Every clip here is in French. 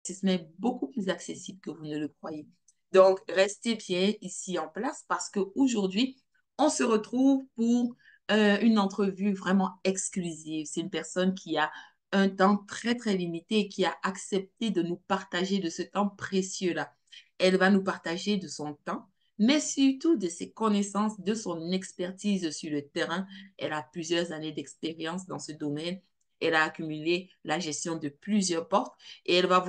est beaucoup plus accessible que vous ne le croyez. Donc, restez bien ici en place parce qu'aujourd'hui, on se retrouve pour une entrevue vraiment exclusive. C'est une personne qui a un temps très, très limité et qui a accepté de nous partager de ce temps précieux-là. Elle va nous partager de son temps, mais surtout de ses connaissances, de son expertise sur le terrain. Elle a plusieurs années d'expérience dans ce domaine. Elle a accumulé la gestion de plusieurs portes et elle va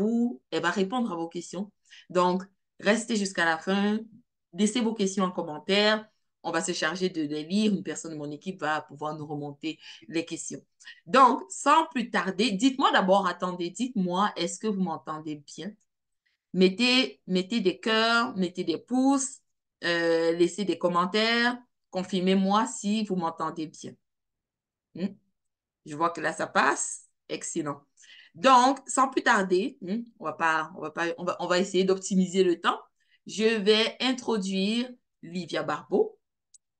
répondre à vos questions. Donc, restez jusqu'à la fin, laissez vos questions en commentaire. On va se charger de les lire. Une personne de mon équipe va pouvoir nous remonter les questions. Donc, sans plus tarder, dites-moi d'abord, attendez, dites-moi, est-ce que vous m'entendez bien? Mettez des cœurs, mettez des pouces, laissez des commentaires, confirmez-moi si vous m'entendez bien. Hmm? Je vois que là, ça passe. Excellent. Donc, sans plus tarder, on va essayer d'optimiser le temps. Je vais introduire Livia Barbeau,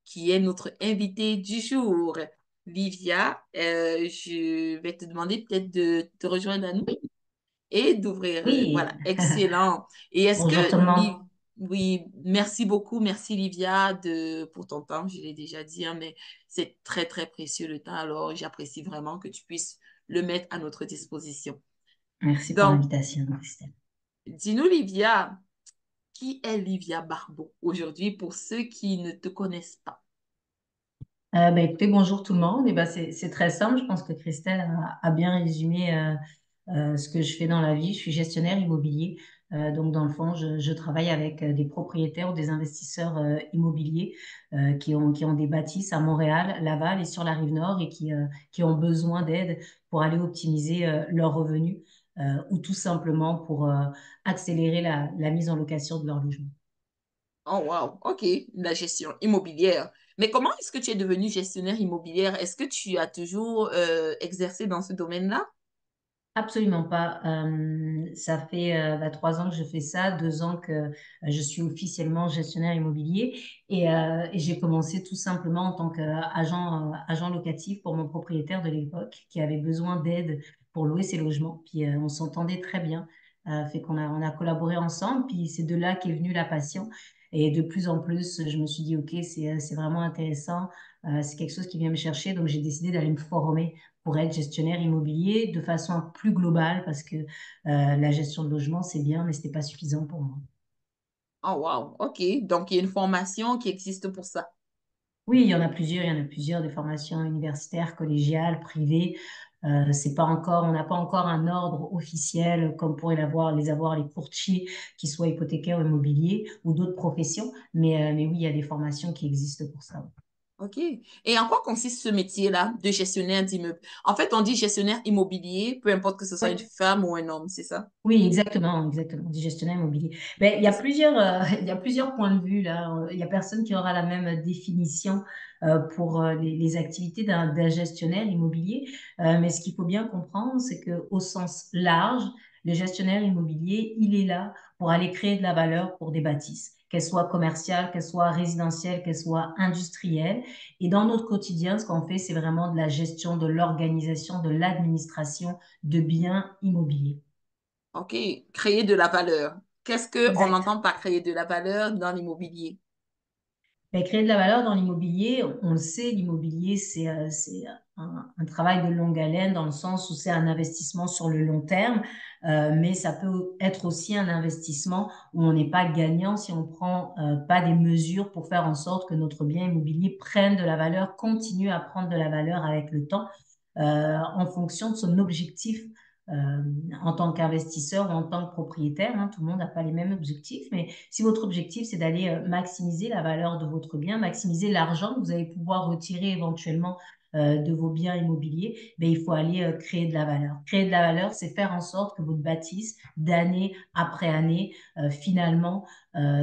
qui est notre invitée du jour. Livia, je vais te demander peut-être de te rejoindre à nous et d'ouvrir. Oui, Voilà, excellent. Et est-ce bonjour que, tout le monde. oui, merci beaucoup, merci Livia pour ton temps, je l'ai déjà dit, hein, mais c'est très, très précieux le temps, alors j'apprécie vraiment que tu puisses le mettre à notre disposition. Merci pour Donc, l'invitation, Christelle. dis-nous, Livia, qui est Livia Barbeau aujourd'hui pour ceux qui ne te connaissent pas? Écoutez, bonjour tout le monde. C'est très simple. Je pense que Christelle a bien résumé ce que je fais dans la vie. Je suis gestionnaire immobilier. Donc, dans le fond, je travaille avec des propriétaires ou des investisseurs immobiliers qui ont des bâtisses à Montréal, Laval et sur la rive nord et qui ont besoin d'aide pour aller optimiser leurs revenus ou tout simplement pour accélérer la mise en location de leur logement. Oh, wow, OK, la gestion immobilière. Mais comment est-ce que tu es devenue gestionnaire immobilière? Est-ce que tu as toujours exercé dans ce domaine-là? Absolument pas. Ça fait 3 ans que je fais ça, 2 ans que je suis officiellement gestionnaire immobilier et j'ai commencé tout simplement en tant qu'agent agent locatif pour mon propriétaire de l'époque qui avait besoin d'aide pour louer ses logements. Puis on s'entendait très bien, fait qu'on a collaboré ensemble. Puis c'est de là qu'est venue la passion. Et de plus en plus, je me suis dit, OK, c'est vraiment intéressant. C'est quelque chose qui vient me chercher. Donc j'ai décidé d'aller me former pour être gestionnaire immobilier de façon plus globale parce que la gestion de logement, c'est bien, mais ce n'était pas suffisant pour moi. Oh, wow, OK. Donc, il y a une formation qui existe pour ça. Oui, il y en a plusieurs, des formations universitaires, collégiales, privées. C'est pas encore, on n'a pas encore un ordre officiel comme pourraient les avoir les courtiers, qui soient hypothécaires ou immobiliers ou d'autres professions. Mais oui, il y a des formations qui existent pour ça. OK. Et en quoi consiste ce métier-là de gestionnaire d'immeuble? En fait, on dit gestionnaire immobilier, peu importe que ce soit une Oui. femme ou un homme, c'est ça? Oui, exactement, exactement, du gestionnaire immobilier. Il y a plusieurs points de vue là. Il y a personne qui aura la même définition pour les activités d'un gestionnaire immobilier. Mais ce qu'il faut bien comprendre, c'est que au sens large, le gestionnaire immobilier, il est là pour aller créer de la valeur pour des bâtisses, qu'elles soient commerciales, qu'elles soient résidentielles, qu'elles soient industrielles. Et dans notre quotidien, ce qu'on fait, c'est vraiment de la gestion, de l'organisation, de l'administration de biens immobiliers. OK. Créer de la valeur. Qu'est-ce qu'on Exact. entend par créer de la valeur dans l'immobilier? Mais créer de la valeur dans l'immobilier, on le sait, l'immobilier, c'est un travail de longue haleine dans le sens où c'est un investissement sur le long terme, mais ça peut être aussi un investissement où on n'est pas gagnant si on prend pas des mesures pour faire en sorte que notre bien immobilier prenne de la valeur, continue à prendre de la valeur avec le temps, en fonction de son objectif euh, en tant qu'investisseur ou en tant que propriétaire, hein. Tout le monde n'a pas les mêmes objectifs, mais si votre objectif, c'est d'aller maximiser la valeur de votre bien, maximiser l'argent que vous allez pouvoir retirer éventuellement de vos biens immobiliers, ben, il faut aller créer de la valeur. Créer de la valeur, c'est faire en sorte que votre bâtisse, d'année après année, finalement,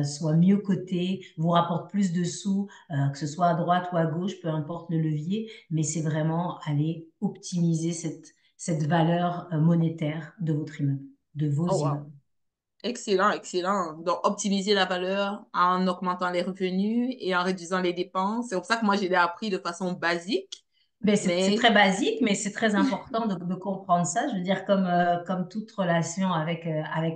soit mieux cotée, vous rapporte plus de sous, que ce soit à droite ou à gauche, peu importe le levier, mais c'est vraiment aller optimiser cette valeur monétaire de votre immeuble, de vos Oh, wow. immeubles. Excellent, excellent. Donc, optimiser la valeur en augmentant les revenus et en réduisant les dépenses. C'est pour ça que moi, je l'ai appris de façon basique. Ben, c'est Mais très basique, mais c'est très important de comprendre ça. Je veux dire, comme toute relation avec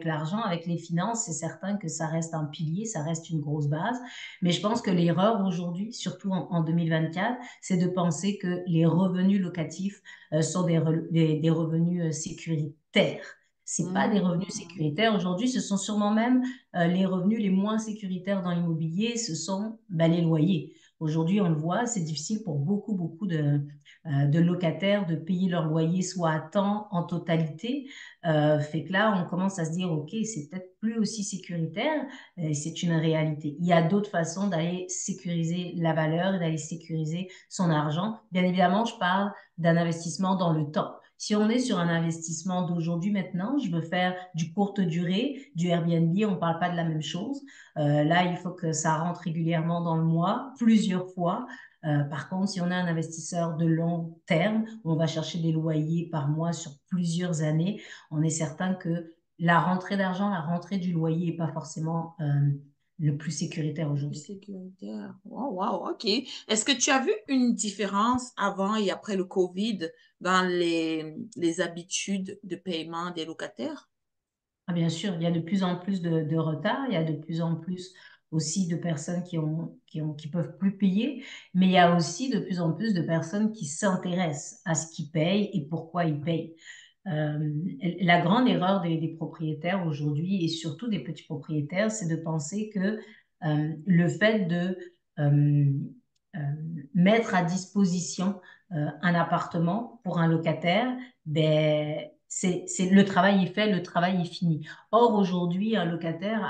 l'argent, avec les finances, c'est certain que ça reste un pilier, ça reste une grosse base. Mais je pense que l'erreur aujourd'hui, surtout en 2024, c'est de penser que les revenus locatifs sont des revenus sécuritaires. C'est pas des revenus hmm, sécuritaires. Aujourd'hui, ce sont sûrement même les revenus les moins sécuritaires dans l'immobilier, ce sont ben, les loyers. Aujourd'hui, on le voit, c'est difficile pour beaucoup de locataires de payer leur loyer soit à temps, en totalité. Fait que là, on commence à se dire, OK, c'est peut-être plus aussi sécuritaire, c'est une réalité. Il y a d'autres façons d'aller sécuriser la valeur et d'aller sécuriser son argent. Bien évidemment, je parle d'un investissement dans le temps. Si on est sur un investissement d'aujourd'hui maintenant, je veux faire du courte durée, du Airbnb, on ne parle pas de la même chose. Là, il faut que ça rentre régulièrement dans le mois, plusieurs fois. Par contre, si on est un investisseur de long terme, on va chercher des loyers par mois sur plusieurs années, on est certain que la rentrée d'argent, la rentrée du loyer n'est pas forcément le plus sécuritaire plus aujourd'hui. sécuritaire. Wow, wow, OK. Est-ce que tu as vu une différence avant et après le COVID dans les habitudes de paiement des locataires? Ah, bien sûr, il y a de plus en plus de retard, il y a de plus en plus aussi de personnes qui peuvent plus payer, mais il y a aussi de plus en plus de personnes qui s'intéressent à ce qu'ils payent et pourquoi ils payent. Euh, la grande erreur des propriétaires aujourd'hui et surtout des petits propriétaires, c'est de penser que le fait de euh, euh, mettre à disposition un appartement pour un locataire, ben, le travail est fait, le travail est fini. Or, aujourd'hui, un locataire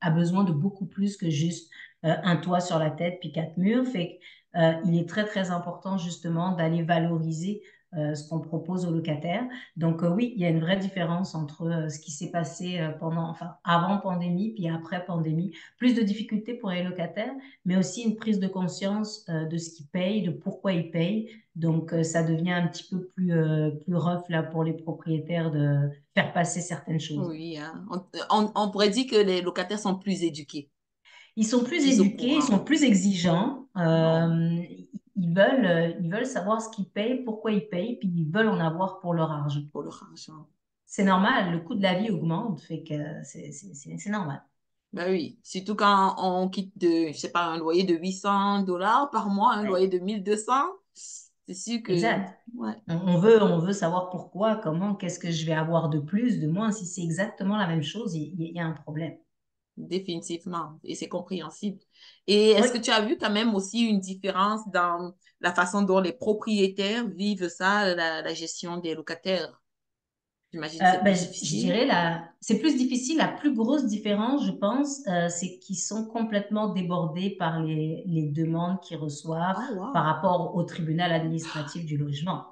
a besoin de beaucoup plus que juste un toit sur la tête puis quatre murs. Fait que, il est très, très important justement d'aller valoriser ce qu'on propose aux locataires. Donc oui, il y a une vraie différence entre ce qui s'est passé enfin, avant pandémie puis après pandémie. Plus de difficultés pour les locataires, mais aussi une prise de conscience de ce qu'ils payent, de pourquoi ils payent. Donc ça devient un petit peu plus rough là pour les propriétaires de faire passer certaines choses. Oui, hein. On pourrait dire que les locataires sont plus éduqués, Ils sont plus plus au éduqués, ils courant. sont plus exigeants. Wow, Ils veulent savoir ce qu'ils payent, pourquoi ils payent, puis ils veulent en avoir pour leur argent. pour leur argent. C'est normal, le coût de la vie augmente, fait que c'est normal. Ben oui, surtout quand on quitte je sais pas, un loyer de $800 par mois, un loyer Ouais, de 1200, c'est sûr que, exact. ouais, On veut savoir pourquoi, comment, qu'est-ce que je vais avoir de plus, de moins. Si c'est exactement la même chose, il y a un problème. définitivement, et c'est compréhensible. Et Oui. est-ce que tu as vu quand même aussi une différence dans la façon dont les propriétaires vivent ça, la gestion des locataires? J'imagine que c'est Ben, plus je difficile. dirais c'est plus difficile. La plus grosse différence, je pense, c'est qu'ils sont complètement débordés par les demandes qu'ils reçoivent Oh, par wow. rapport au tribunal administratif du logement.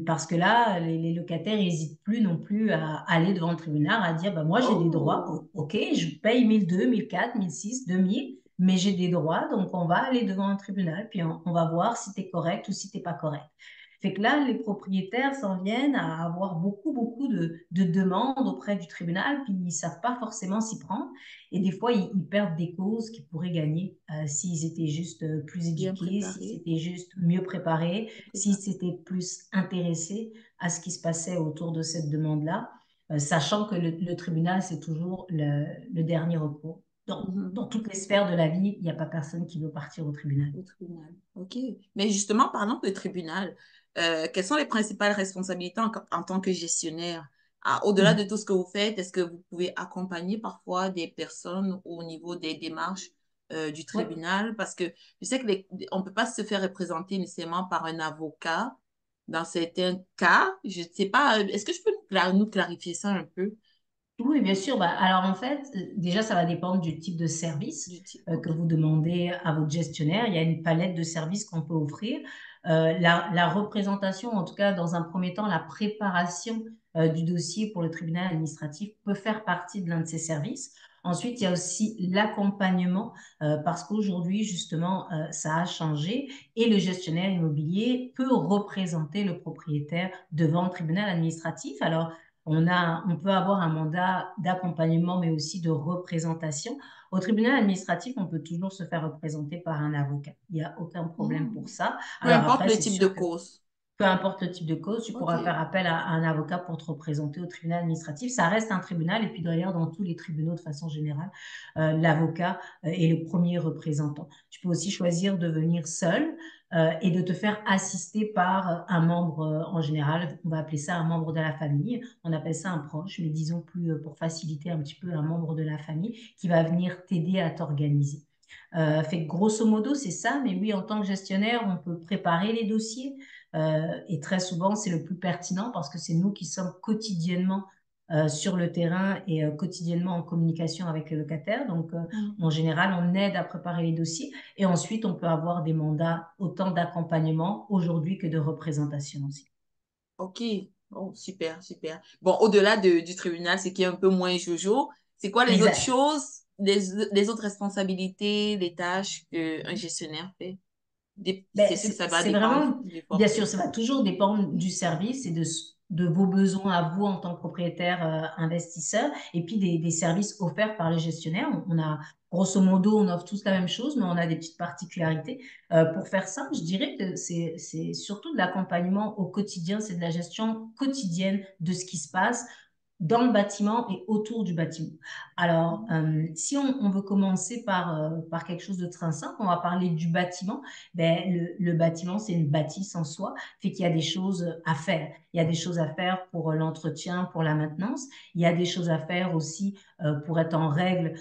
Parce que là, les locataires n'hésitent plus non plus à aller devant le tribunal, à dire, bah, moi, j'ai des droits. Oh, OK, je paye 1002, 1004, 1006, 2000, mais j'ai des droits, donc on va aller devant un tribunal, puis on va voir si tu es correct ou si tu n'es pas correct. Fait que là, les propriétaires s'en viennent à avoir beaucoup de demandes auprès du tribunal, puis ils ne savent pas forcément s'y prendre. Et des fois, ils perdent des causes qu'ils pourraient gagner s'ils étaient juste plus bien éduqués, s'ils préparé, étaient juste mieux préparés, bien s'ils préparé. s'étaient plus intéressés à ce qui se passait autour de cette demande-là, sachant que le tribunal, c'est toujours le dernier recours. Mhm. Dans toutes les sphères de la vie, il n'y a pas personne qui veut partir au tribunal. Au tribunal. OK. Mais justement, parlant de tribunal, quelles sont les principales responsabilités en tant que gestionnaire? Ah, au-delà de Mhm. tout ce que vous faites, est-ce que vous pouvez accompagner parfois des personnes au niveau des démarches du Oui. tribunal? Parce que je sais que on ne peut pas se faire représenter nécessairement par un avocat dans certains cas. Je ne sais pas, est-ce que je peux nous clarifier ça un peu Oui, bien sûr. Bah, alors en fait, déjà, ça va dépendre du type de service du type? que OK. vous demandez à votre gestionnaire. Il y a une palette de services qu'on peut offrir. La représentation, en tout cas, dans un premier temps, la préparation du dossier pour le tribunal administratif peut faire partie de l'un de ces services. Ensuite, il y a aussi l'accompagnement, parce qu'aujourd'hui, justement, ça a changé et le gestionnaire immobilier peut représenter le propriétaire devant le tribunal administratif. Alors, on peut avoir un mandat d'accompagnement, mais aussi de représentation. Au tribunal administratif, on peut toujours se faire représenter par un avocat. Il n'y a aucun problème Hmm. pour ça. Peu Alors importe après, le c'est type de sûr que cause. peu importe le type de cause, tu pourras OK. faire appel à un avocat pour te représenter au tribunal administratif. Ça reste un tribunal et puis d'ailleurs, dans tous les tribunaux de façon générale, l'avocat est le premier représentant. Tu peux aussi choisir de venir seul et de te faire assister par un membre, en général, on va appeler ça un membre de la famille. On appelle ça un proche, mais disons plus pour faciliter un petit peu un membre de la famille qui va venir t'aider à t'organiser. Fait que grosso modo, c'est ça. Mais oui, en tant que gestionnaire, on peut préparer les dossiers. Et très souvent, c'est le plus pertinent parce que c'est nous qui sommes quotidiennement sur le terrain et quotidiennement en communication avec le locataire. Donc, en Hmm. général, on aide à préparer les dossiers. Et ensuite, on peut avoir des mandats autant d'accompagnement aujourd'hui que de représentation aussi. OK. Oh, super, super. Bon, au-delà du tribunal, c'est qui est un peu moins jojo, c'est quoi les autres Exact. choses, les autres responsabilités, les tâches qu'un gestionnaire fait? Ben, C'est sûr que ça va c'est dépendre vraiment, du bien sûr, forfait. ça va toujours dépendre du service et de vos besoins à vous en tant que propriétaire investisseur et puis des services offerts par les gestionnaires. On a, grosso modo, on offre tous la même chose, mais on a des petites particularités. Pour faire ça, je dirais que c'est surtout de l'accompagnement au quotidien, c'est de la gestion quotidienne de ce qui se passe dans le bâtiment et autour du bâtiment. Alors, si on veut commencer par quelque chose de très simple, on va parler du bâtiment. Ben, le bâtiment, c'est une bâtisse en soi, fait qu'il y a des choses à faire. Il y a des choses à faire pour l'entretien, pour la maintenance. Il y a des choses à faire aussi pour être en règle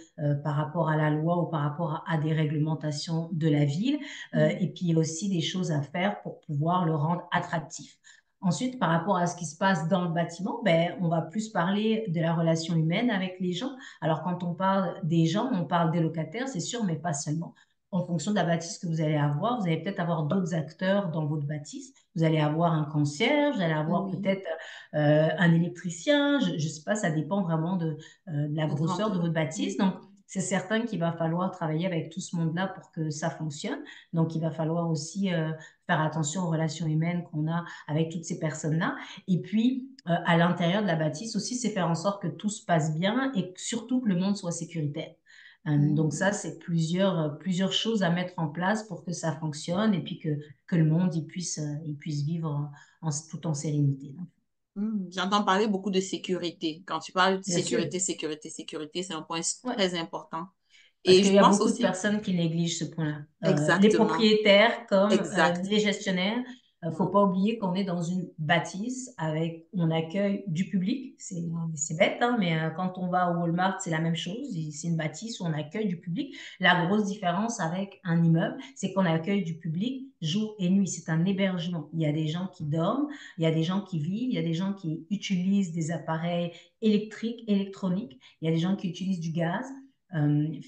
par rapport à la loi ou par rapport à des réglementations de la ville. Mhm. Et puis, il y a aussi des choses à faire pour pouvoir le rendre attractif. Ensuite, par rapport à ce qui se passe dans le bâtiment, ben, on va plus parler de la relation humaine avec les gens. Alors, quand on parle des gens, on parle des locataires, c'est sûr, mais pas seulement. En fonction de la bâtisse que vous allez avoir, vous allez peut-être avoir d'autres acteurs dans votre bâtisse. Vous allez avoir un concierge, vous allez avoir Oui, peut-être un électricien. Je ne sais pas, ça dépend vraiment de la la grosseur de grandeur. votre bâtisse. Mhm. Donc, c'est certain qu'il va falloir travailler avec tout ce monde-là pour que ça fonctionne. Donc, il va falloir aussi faire attention aux relations humaines qu'on a avec toutes ces personnes-là. Et puis, à l'intérieur de la bâtisse aussi, c'est faire en sorte que tout se passe bien et surtout que le monde soit sécuritaire. Donc ça, Mhm. c'est plusieurs choses à mettre en place pour que ça fonctionne et puis que le monde il puisse vivre tout en sérénité. J'entends parler beaucoup de sécurité. Quand tu parles de Bien sûr, sécurité, sécurité, sécurité, c'est un point ouais. très important. Parce Et qu'il je y a pense beaucoup de aussi, personnes qui négligent ce point-là. Les exactement, propriétaires comme exact. les gestionnaires, faut pas oublier qu'on est dans une bâtisse avec, on accueille du public. C'est bête, hein, mais quand on va au Walmart, c'est la même chose. C'est une bâtisse où on accueille du public. La grosse différence avec un immeuble, c'est qu'on accueille du public jour et nuit. C'est un hébergement. Il y a des gens qui dorment, il y a des gens qui vivent, il y a des gens qui utilisent des appareils électriques, électroniques, il y a des gens qui utilisent du gaz.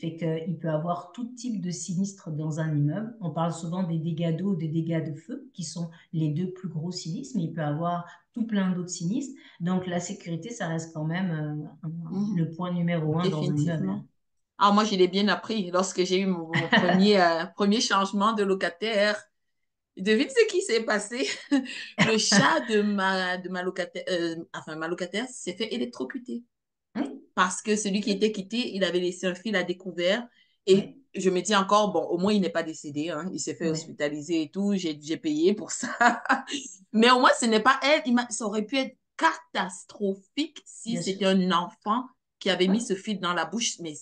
Fait qu'il peut avoir tout type de sinistre dans un immeuble. On parle souvent des dégâts d'eau, des dégâts de feu, qui sont les deux plus gros sinistres, mais il peut avoir tout plein d'autres sinistres. Donc la sécurité, ça reste quand même Mhm. le point numéro un dans un immeuble. Définitivement. Ah, moi, je l'ai bien appris lorsque j'ai eu mon premier changement de locataire. Devine ce qui s'est passé. Le chat de ma locataire, enfin, ma locataire s'est fait électrocuter Oui, parce que celui qui ok. était quitté, il avait laissé un fil à découvert. Et Oui, je me dis encore, bon, au moins, il n'est pas décédé, hein. Il s'est fait oui, hospitaliser et tout. J'ai payé pour ça. Mais au moins, ce n'est pas elle. Ça aurait pu être catastrophique si bien sûr. c'était un enfant qui avait mis Oui, ce fil dans la bouche. Mais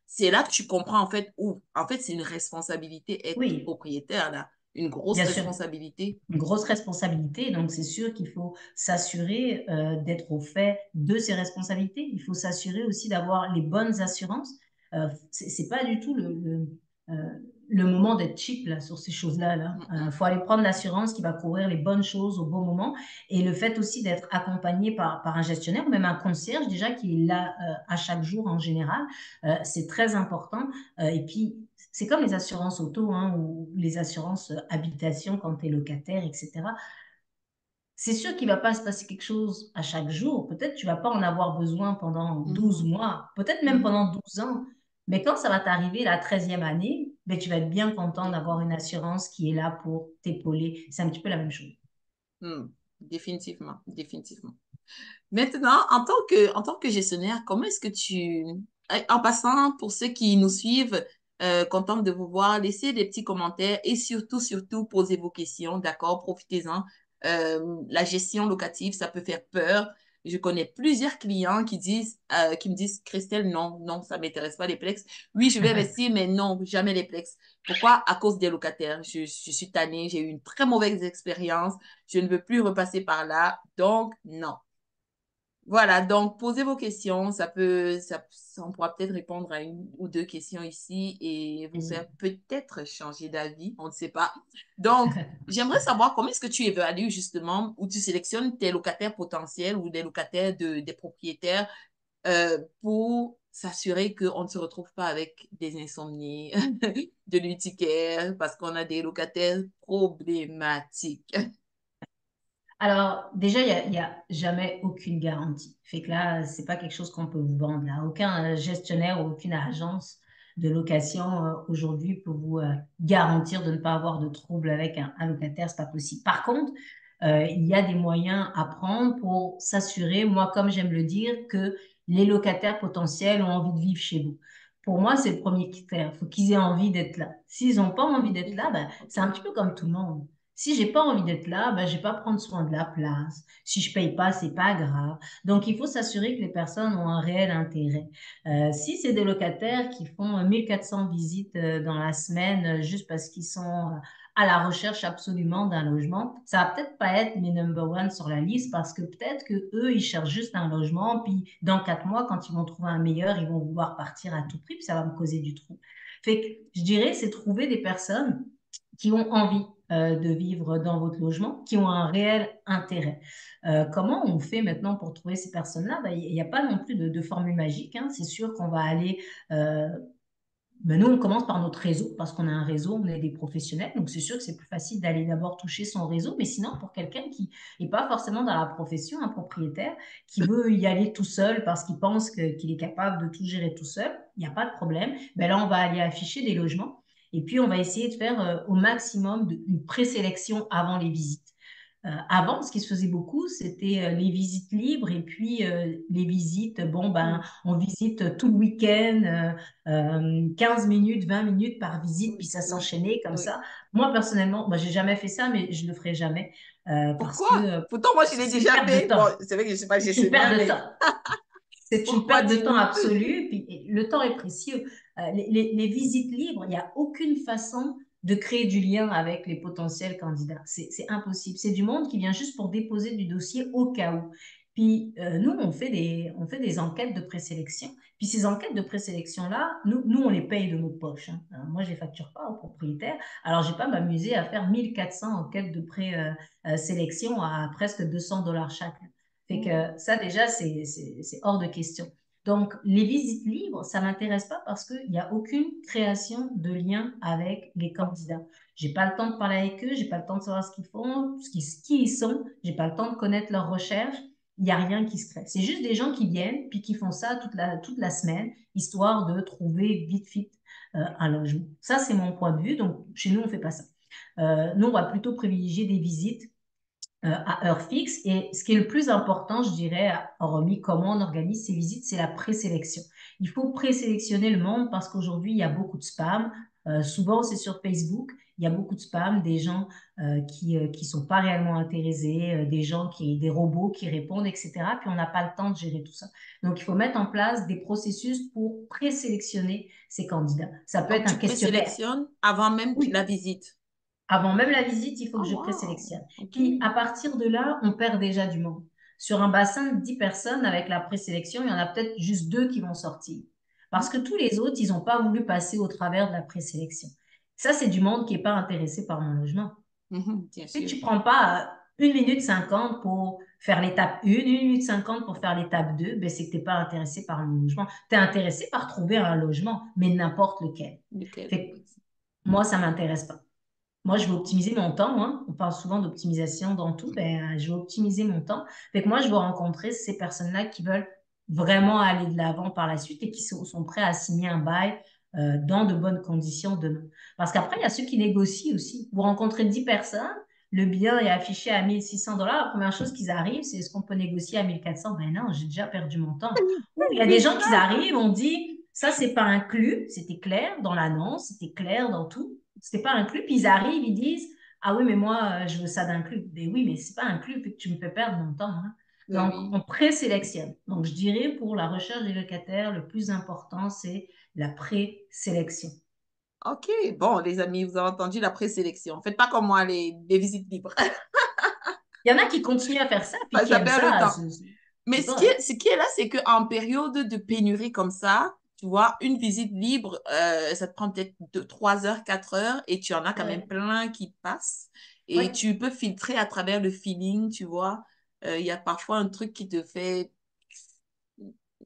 c'est là que tu comprends, en fait, où, en fait, c'est une responsabilité être oui, propriétaire, là. Une grosse bien sûr. responsabilité. Une grosse responsabilité, donc c'est sûr qu'il faut s'assurer d'être au fait de ses responsabilités. Il faut s'assurer aussi d'avoir les bonnes assurances. C'est pas du tout le moment d'être cheap là, sur ces choses-là. Mm, Là. mm. Faut aller prendre l'assurance qui va couvrir les bonnes choses au bon moment. Et le fait aussi d'être accompagné par un gestionnaire ou même un concierge déjà qui est là à chaque jour en général, c'est très important. Et puis, c'est comme les assurances auto hein, ou les assurances habitation quand tu es locataire, etc. C'est sûr qu'il ne va pas se passer quelque chose à chaque jour. Peut-être tu ne vas pas en avoir besoin pendant 12 Mhm, mois, peut-être même mhm. pendant 12 ans. Mais quand ça va t'arriver la 13e année, ben, tu vas être bien content d'avoir une assurance qui est là pour t'épauler. C'est un petit peu la même chose. Mm. Définitivement, définitivement. Maintenant, en tant que gestionnaire, comment est-ce que en passant, pour ceux qui nous suivent, contente de vous voir, laissez des petits commentaires et surtout, surtout, posez vos questions, d'accord? Profitez-en. La gestion locative, ça peut faire peur. Je connais plusieurs clients qui me disent, Christelle, non, non, ça m'intéresse pas les Plex. Oui, je vais investir, mais non, jamais les Plex. Pourquoi? À cause des locataires. Je suis tannée, j'ai eu une très mauvaise expérience. Je ne veux plus repasser par là. Donc, non. Voilà, donc posez vos questions. On pourra peut-être répondre à une ou deux questions ici et vous faire peut-être changer d'avis. On ne sait pas. Donc, j'aimerais savoir comment est-ce que tu évalues justement ou tu sélectionnes tes locataires potentiels ou des locataires des propriétaires pour s'assurer qu'on ne se retrouve pas avec des insomnies, de l'urticaire parce qu'on a des locataires problématiques. Alors, déjà, il y a jamais aucune garantie. Fait que là, c'est pas quelque chose qu'on peut vous vendre là. Aucun gestionnaire ou aucune agence de location aujourd'hui peut vous garantir de ne pas avoir de troubles avec un locataire, c'est pas possible. Par contre, il y a des moyens à prendre pour s'assurer, moi, comme j'aime le dire, que les locataires potentiels ont envie de vivre chez vous. Pour moi, c'est le premier critère. Il faut qu'ils aient envie d'être là. S'ils n'ont pas envie d'être là, ben, c'est un OK. petit peu comme tout le monde. Si j'ai pas envie d'être là, ben, je vais pas prendre soin de la place. Si je paye pas, c'est pas grave. Donc, il faut s'assurer que les personnes ont un réel intérêt. Si c'est des locataires qui font 1400 visites dans la semaine juste parce qu'ils sont à la recherche absolument d'un logement, ça va peut-être pas être mes number one sur la liste parce que peut-être que eux, ils cherchent juste un logement, puis dans 4 mois, quand ils vont trouver un meilleur, ils vont vouloir partir à tout prix, puis ça va me causer du trou. Fait que je dirais, c'est trouver des personnes qui ont envie de vivre dans votre logement, qui ont un réel intérêt. Comment on fait maintenant pour trouver ces personnes-là? Ben, il n'y a pas non plus de formule magique, hein. C'est sûr qu'on va aller... ben, nous, on commence par notre réseau parce qu'on a un réseau, on est des professionnels. Donc, c'est sûr que c'est plus facile d'aller d'abord toucher son réseau. Mais sinon, pour quelqu'un qui n'est pas forcément dans la profession, un propriétaire, qui veut y aller tout seul parce qu'il pense qu'il est capable de tout gérer tout seul, il n'y a pas de problème. Ben là, on va aller afficher des logements. Et puis, on va essayer de faire au maximum une présélection avant les visites. Avant, ce qui se faisait beaucoup, c'était les visites libres et puis les visites, bon, ben, Mm. on visite tout le week-end, 15 minutes, 20 minutes par visite, puis Oui, ça oui, s'enchaînait comme oui. ça. Moi, personnellement, ben, j'ai jamais fait ça, mais je le ferai jamais parce que Pourquoi? Pourtant, moi, je l'ai c'est une déjà perte de fait. Bon, temps. c'est vrai que je ne suis pas C'est une perte gestionnaire, de mais temps. C'est une pourquoi perte de temps dis-nous? absolue, puis le temps est précieux. Les visites libres, il n'y a aucune façon de créer du lien avec les potentiels candidats. C'est impossible. C'est du monde qui vient juste pour déposer du dossier au cas où. Puis nous, on fait des enquêtes de présélection. Puis ces enquêtes de présélection-là, nous, on les paye de nos poches, hein. Moi, je ne les facture pas aux propriétaires. Alors, je ne vais pas m'amuser à faire 1400 enquêtes de présélection à presque $200 chaque. Fait Mm. que ça, déjà, c'est hors de question. Donc, les visites libres, ça m'intéresse pas parce qu'il n'y a aucune création de lien avec les candidats. J'ai pas le temps de parler avec eux, j'ai pas le temps de savoir ce qu'ils font, qui ils sont, j'ai pas le temps de connaître leurs recherches. Il n'y a rien qui se crée. C'est juste des gens qui viennent puis qui font ça toute la semaine, histoire de trouver vite fit un logement. Ça, c'est mon point de vue. Donc, chez nous, on fait pas ça. Nous, on va plutôt privilégier des visites à heure fixe. Et ce qui est le plus important, je dirais, hormis comment on organise ces visites, c'est la présélection. Il faut présélectionner le monde parce qu'aujourd'hui, il y a beaucoup de spam. Souvent, c'est sur Facebook. Il y a beaucoup de spam, des gens qui sont pas réellement intéressés, des robots qui répondent, etc. Puis on n'a pas le temps de gérer tout ça. Donc, il faut mettre en place des processus pour présélectionner ces candidats. Ça peut Donc, être un tu questionnaire. présélectionnes avant même la Oui, visite. avant même la visite, il faut que Oh, je wow. présélectionne. OK. Puis à partir de là, on perd déjà du monde. Sur un bassin de 10 personnes, avec la présélection, il y en a peut-être juste 2 qui vont sortir. Parce que tous les autres, ils n'ont pas voulu passer au travers de la présélection. Ça, c'est du monde qui n'est pas intéressé par mon logement. Mhm, bien Si sûr. tu ne prends pas 1 minute 50 pour faire l'étape 1, 1 minute 50 pour faire l'étape 2, ben c'est que tu n'es pas intéressé par mon logement. Tu es intéressé par trouver un logement, mais n'importe lequel. Lequel? Fait que moi, ça ne m'intéresse pas. Moi, je veux Oh. optimiser mon temps, hein. On parle souvent d'optimisation dans tout. Ben, je veux optimiser mon temps. Fait que moi, je veux rencontrer ces personnes-là qui veulent vraiment aller de l'avant par la suite et qui sont prêts à signer un bail dans de bonnes conditions demain. Parce qu'après, il y a ceux qui négocient aussi. Vous rencontrez 10 personnes, le bien est affiché à 1 600 $, la première chose qu'ils arrivent, c'est est-ce qu'on peut négocier à 1 400? Ben non, j'ai déjà perdu mon temps. Ou il y a des gens qui Exact. arrivent, on dit, ça, c'est pas inclus, c'était clair dans l'annonce, c'était clair dans tout, c'était pas inclus, puis ils arrivent, ils disent, ah oui, mais moi, je veux ça d'inclus. Ben oui, mais c'est pas inclus, puis tu me fais perdre mon temps, hein. Ben Donc, oui. on présélectionne. Donc, je dirais pour la recherche des locataires, le plus important, c'est la présélection. OK. Bon, les amis, vous avez entendu la présélection. Faites pas comme moi, les visites libres. Il y en a qui continuent à faire ça, puis qui Ça aiment perd le ça. temps. Mais C'est correct. ce qui est là, c'est qu'en période de pénurie comme ça, tu vois, une visite libre, ça te prend peut-être 3 heures, 4 heures, et tu en as quand même Ouais. plein qui passent. Et Ouais. tu peux filtrer à travers le feeling, tu vois. Il y a parfois un truc qui te fait...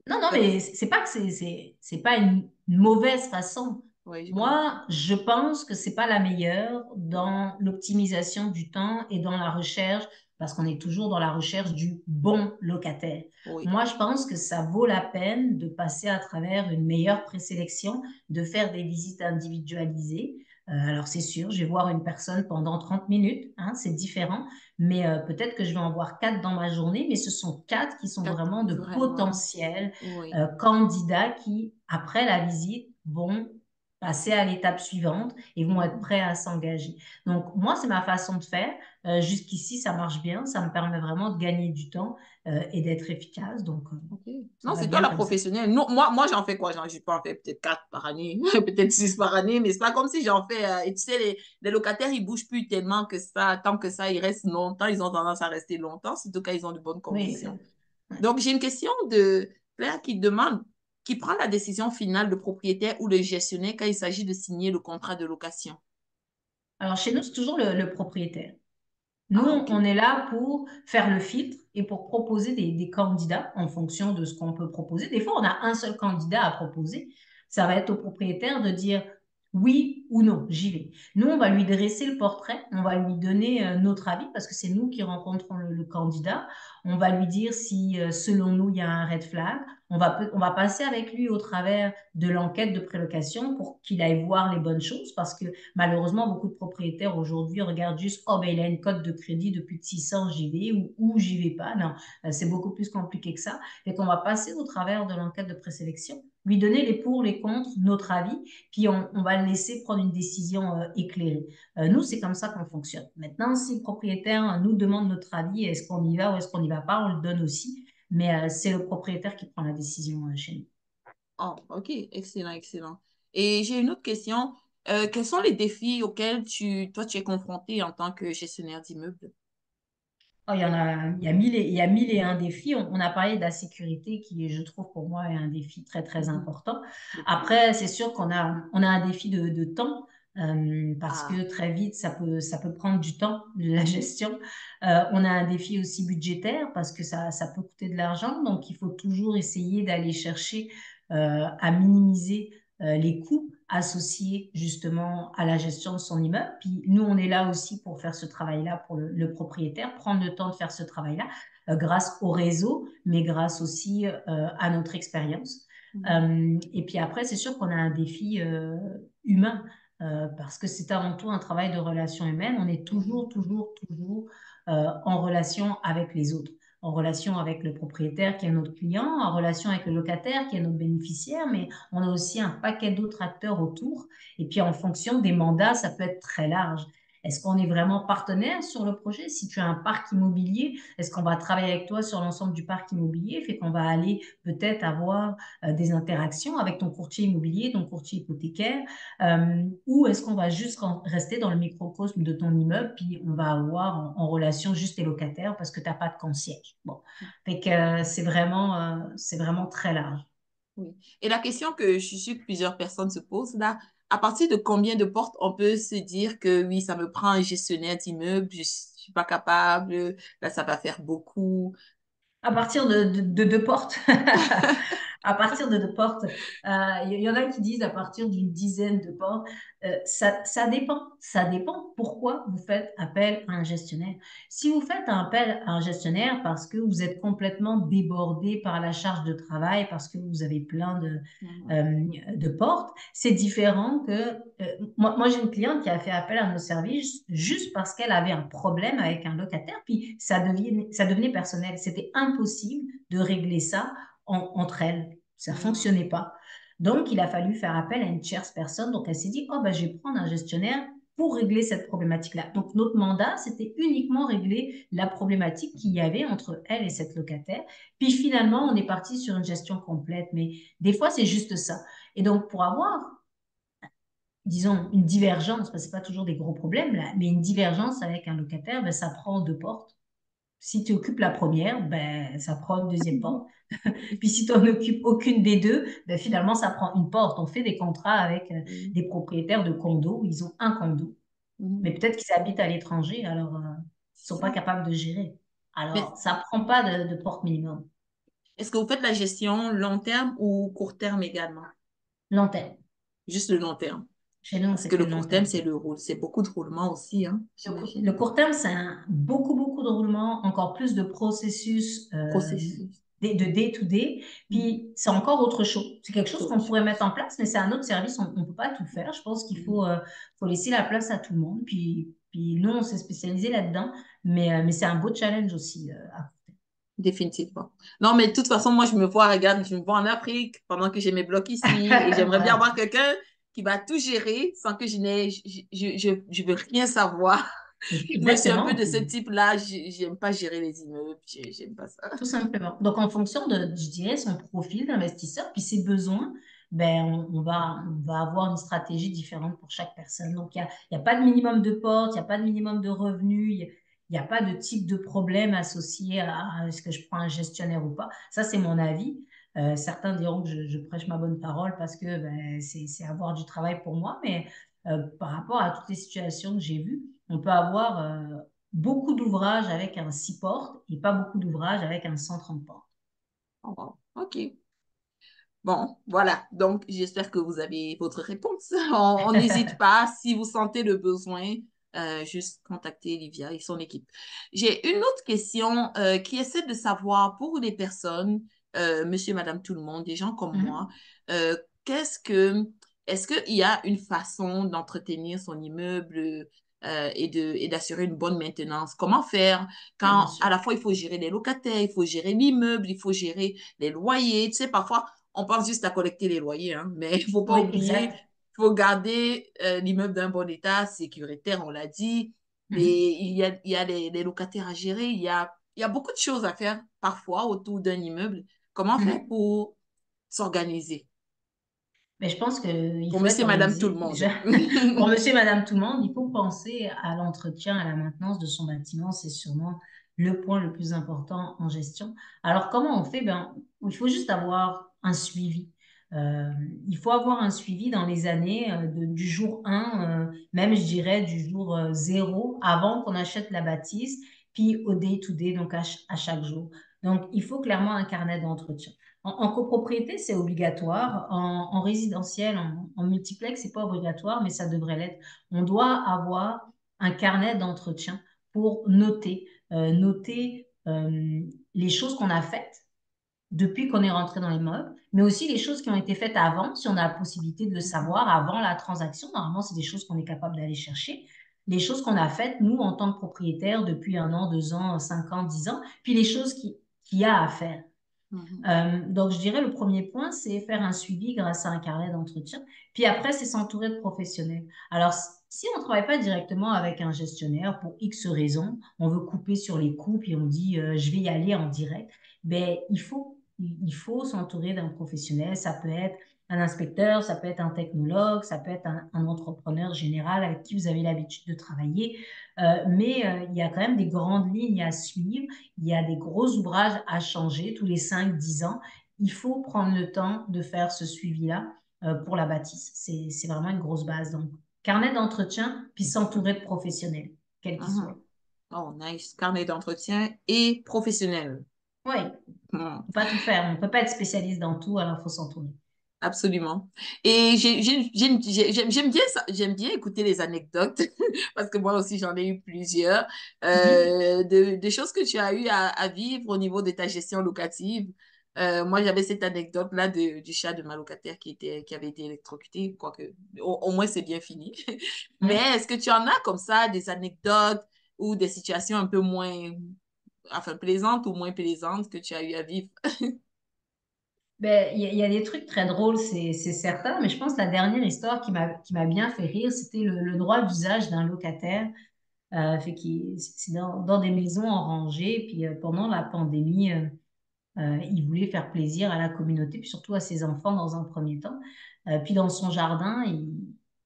Non, non, mais c'est pas que c'est pas une mauvaise façon. Oui, je comprends. Moi, je pense que c'est pas la meilleure dans l'optimisation du temps et dans la recherche, parce qu'on est toujours dans la recherche du bon locataire. Oui. Moi, je pense que ça vaut la peine de passer à travers une meilleure présélection, de faire des visites individualisées. Alors, c'est sûr, je vais voir une personne pendant 30 minutes, hein, c'est différent, mais peut-être que je vais en voir 4 dans ma journée, mais ce sont 4 qui sont vraiment de Vraiment. potentiels Oui. candidats qui, après la visite, vont passer à l'étape suivante et vont être Mhm. prêts à s'engager. Donc, moi, c'est ma façon de faire. Jusqu'ici, ça marche bien. Ça me permet vraiment de gagner du temps et d'être efficace. Donc, Ok. ça Non, va c'est toi bien la comme ça. professionnelle. Non, moi j'en fais quoi? Je peux en faire peut-être 4 par année, peut-être 6 par année, mais c'est pas comme si j'en fais. Et tu sais, les locataires, ils bougent plus tellement que ça. Tant que ça, ils restent longtemps. Ils ont tendance à rester longtemps, surtout quand ils ont de bonnes Oui, conditions. ouais. Donc, j'ai une question de Claire qui demande qui prend la décision finale, le propriétaire ou le gestionnaire quand il s'agit de signer le contrat de location? Alors, chez nous, c'est toujours le propriétaire. Nous, Ah, ok. on est là pour faire le filtre et pour proposer des candidats en fonction de ce qu'on peut proposer. Des fois, on a un seul candidat à proposer. Ça va être au propriétaire de dire oui ou non, j'y vais. Nous, on va lui dresser le portrait, on va lui donner notre avis parce que c'est nous qui rencontrons le candidat. On va lui dire si, selon nous, il y a un red flag. On va passer avec lui au travers de l'enquête de prélocation pour qu'il aille voir les bonnes choses parce que malheureusement, beaucoup de propriétaires aujourd'hui regardent juste, oh, ben, il a une cote de crédit de plus de 600, j'y vais ou j'y vais pas. Non, c'est beaucoup plus compliqué que ça. Et qu'on va passer au travers de l'enquête de présélection, lui donner les pour, les contre, notre avis, puis on va le laisser prendre une décision éclairée. Nous, c'est comme ça qu'on fonctionne. Maintenant, si le propriétaire nous demande notre avis, est-ce qu'on y va ou est-ce qu'on n'y va pas, on le donne aussi. Mais c'est le propriétaire qui prend la décision chez nous. Oh, ok, excellent, excellent. Et j'ai une autre question. Quels sont les défis auxquels toi, tu es confronté en tant que gestionnaire d'immeuble? Oh, il y a mille et un défis. On a parlé de la sécurité qui, je trouve, pour moi, est un défi très, très Mhm. important. Le plus. Après, c'est sûr on a un défi de temps parce Ah, que très vite, ça peut prendre du temps, de la gestion. On a un défi aussi budgétaire parce que ça peut coûter de l'argent. Donc, il faut toujours essayer d'aller chercher à minimiser les coûts associés justement à la gestion de son immeuble. Puis nous, on est là aussi pour faire ce travail-là pour le propriétaire, prendre le temps de faire ce travail-là grâce au réseau, mais grâce aussi à notre expérience. mhm. Et puis après, c'est sûr qu'on a un défi humain parce que c'est avant tout un travail de relation humaine. On est Mhm. toujours, toujours, toujours en relation avec les autres, en relation avec le propriétaire qui est notre client, en relation avec le locataire qui est notre bénéficiaire, mais on a aussi un paquet d'autres acteurs autour. Et puis, en fonction des mandats, ça peut être très large. Est-ce qu'on est vraiment partenaire sur le projet? Si tu as un parc immobilier, est-ce qu'on va travailler avec toi sur l'ensemble du parc immobilier? Fait qu'on va aller peut-être avoir des interactions avec ton courtier immobilier, ton courtier hypothécaire, ou est-ce qu'on va juste rester dans le microcosme de ton immeuble, puis on va avoir en relation juste tes locataires parce que tu n'as pas de concierge. Bon, fait que c'est vraiment très large. Oui. Et la question que je suis sûre que plusieurs personnes se posent là, à partir de combien de portes on peut se dire que oui, ça me prend un gestionnaire d'immeuble, je suis pas capable, là, ça va faire beaucoup. À partir de deux portes. À partir de 2 portes, il y en a qui disent à partir d'une dizaine de portes. Ça dépend. Ça dépend pourquoi vous faites appel à un gestionnaire. Si vous faites un appel à un gestionnaire parce que vous êtes complètement débordé par la charge de travail, parce que vous avez plein Mhm. de portes, c'est différent que... moi j'ai une cliente qui a fait appel à nos services juste parce qu'elle avait un problème avec un locataire, puis ça devenait personnel. C'était impossible de régler ça entre elles. Ça Mhm. fonctionnait pas. Donc, il a fallu faire appel à une tierce personne. Donc, elle s'est dit, oh, ben, je vais prendre un gestionnaire pour régler cette problématique-là. Donc, notre mandat, c'était uniquement régler la problématique qu'il y avait entre elle et cette locataire. Puis finalement, on est parti sur une gestion complète. Mais des fois, c'est juste ça. Et donc, pour avoir, disons, une divergence, parce que ce n'est pas toujours des gros problèmes, là, mais une divergence avec un locataire, ben, ça prend 2 portes. Si tu occupes la première, ben, ça prend une deuxième porte. Puis si tu n'en occupes aucune des deux, ben, finalement, ça prend une porte. On fait des contrats avec Mhm. des propriétaires de condos. Ils ont un condo, mais Mhm. peut-être qu'ils habitent à l'étranger, alors ils ne sont pas Ça. capables de gérer. Mais Alors, ça ne prend pas de porte minimum. est-ce que vous faites la gestion long terme ou court terme également? Long terme. Juste le long terme. Chez nous, on Parce fait que que le le long court terme, terme. c'est le rôle. C'est beaucoup de roulement aussi, hein, Le j'imagine. court terme, c'est beaucoup, beaucoup de roulement, encore plus de processus Processus. de day-to-day. Mhm. Puis, c'est encore autre chose. C'est quelque chose C'est qu'on autre pourrait mettre chose. en place, mais c'est un autre service. On ne peut pas tout faire. Je pense qu'il Mhm. faut laisser la place à tout le monde. Puis nous, on s'est spécialisé là-dedans, mais c'est un beau challenge aussi. Définitivement. Non, mais de toute façon, moi, je me vois, regarde, je me vois en Afrique pendant que j'ai mes blocs ici et j'aimerais bien Voilà. avoir quelqu'un qui va tout gérer sans que je n'ai, je veux rien savoir. Moi, je suis un peu Exactement. de ce Puis, type-là. J'aime pas gérer les immeubles. J'aime pas ça. tout simplement. Donc, en fonction de, je dirais, son profil d'investisseur, puis ses besoins, ben, on va avoir une stratégie différente pour chaque personne. Donc, il y a pas de minimum de porte, il n'y a pas de minimum de revenus, il y a pas de type de problème associé à est-ce que je prends un gestionnaire ou pas. Ça, c'est mon avis. Certains diront que je prêche ma bonne parole parce que ben, c'est avoir du travail pour moi, mais par rapport à toutes les situations que j'ai vues, on peut avoir beaucoup d'ouvrages avec un 6 portes et pas beaucoup d'ouvrages avec un 130 portes. Oh, wow. OK. Bon, voilà. Donc, j'espère que vous avez votre réponse. On n'hésite pas. Si vous sentez le besoin, juste contacter Livia et son équipe. J'ai une autre question qui essaie de savoir pour les personnes, monsieur, madame, tout le monde, des gens comme moi, Mhm. euh, qu'est-ce que, est-ce qu'il y a une façon d'entretenir son immeuble et d'assurer une bonne maintenance? Comment faire Oui, bien quand à sûr. la fois il faut gérer les locataires, il faut gérer l'immeuble, il faut gérer les loyers. Tu sais, parfois, on pense juste à collecter les loyers, hein, mais il ne faut pas Oui, oublier, exact. il faut garder l'immeuble d'un bon état, sécuritaire, on l'a dit. Mhm. Et il y a les locataires à gérer, il y a beaucoup de choses à faire parfois autour d'un immeuble. Comment faire Mhm. pour s'organiser Mais je pense qu'il pour faut être monsieur et madame tout le organisé. monde? Déjà, pour monsieur et madame tout le monde, il faut penser à l'entretien, à la maintenance de son bâtiment. C'est sûrement le point le plus important en gestion. Alors, comment on fait? Ben, il faut juste avoir un suivi. Euh, il faut avoir un suivi dans les années du jour 1, même je dirais du jour 0, avant qu'on achète la bâtisse, puis au day-to-day, donc à chaque jour. Donc, il faut clairement un carnet d'entretien. En copropriété, c'est obligatoire. En résidentiel, en multiplex, c'est pas obligatoire, mais ça devrait l'être. On doit avoir un carnet d'entretien pour noter les choses qu'on a faites depuis qu'on est rentré dans les meubles, mais aussi les choses qui ont été faites avant, si on a la possibilité de le savoir avant la transaction. Normalement, c'est des choses qu'on est capable d'aller chercher. Les choses qu'on a faites, nous, en tant que propriétaires, depuis 1 an, 2 ans, 5 ans, 10 ans, puis les choses qu'il y a à faire. Mhm. Donc, je dirais le premier point, c'est faire un suivi grâce à un carnet d'entretien. Puis après, c'est s'entourer de professionnels. Alors, si on ne travaille pas directement avec un gestionnaire pour X raisons, on veut couper sur les coûts, puis on dit je vais y aller en direct, ben, il faut s'entourer d'un professionnel. Ça peut être un inspecteur, ça peut être un technologue, ça peut être un entrepreneur général avec qui vous avez l'habitude de travailler. Mais il y a quand même des grandes lignes à suivre. Il y a des gros ouvrages à changer tous les 5, 10 ans. Il faut prendre le temps de faire ce suivi-là pour la bâtisse. C'est vraiment une grosse base. Donc, carnet d'entretien, puis s'entourer de professionnels, quels qu'ils soient. Mhm. Oh, nice. Carnet d'entretien et professionnel. Oui, Hmm. faut pas tout faire. On peut pas être spécialiste dans tout, alors faut s'entourer. Absolument. Et j'aime bien ça, j'aime bien écouter les anecdotes parce que moi aussi j'en ai eu plusieurs Mhm. de choses que tu as eu à vivre au niveau de ta gestion locative. Moi j'avais cette anecdote-là du chat de ma locataire qui avait été électrocuté, quoique au moins c'est bien fini. Mais Ouais. est-ce que tu en as comme ça des anecdotes ou des situations un peu moins, enfin plaisantes ou moins plaisantes que tu as eu à vivre? Ben, il y a des trucs très drôles, c'est certain, mais je pense que la dernière histoire qui m'a bien fait rire, c'était le droit d'usage d'un locataire. C'est dans des maisons en rangée, puis pendant la pandémie, il voulait faire plaisir à la communauté, puis surtout à ses enfants dans un premier temps. Puis dans son jardin,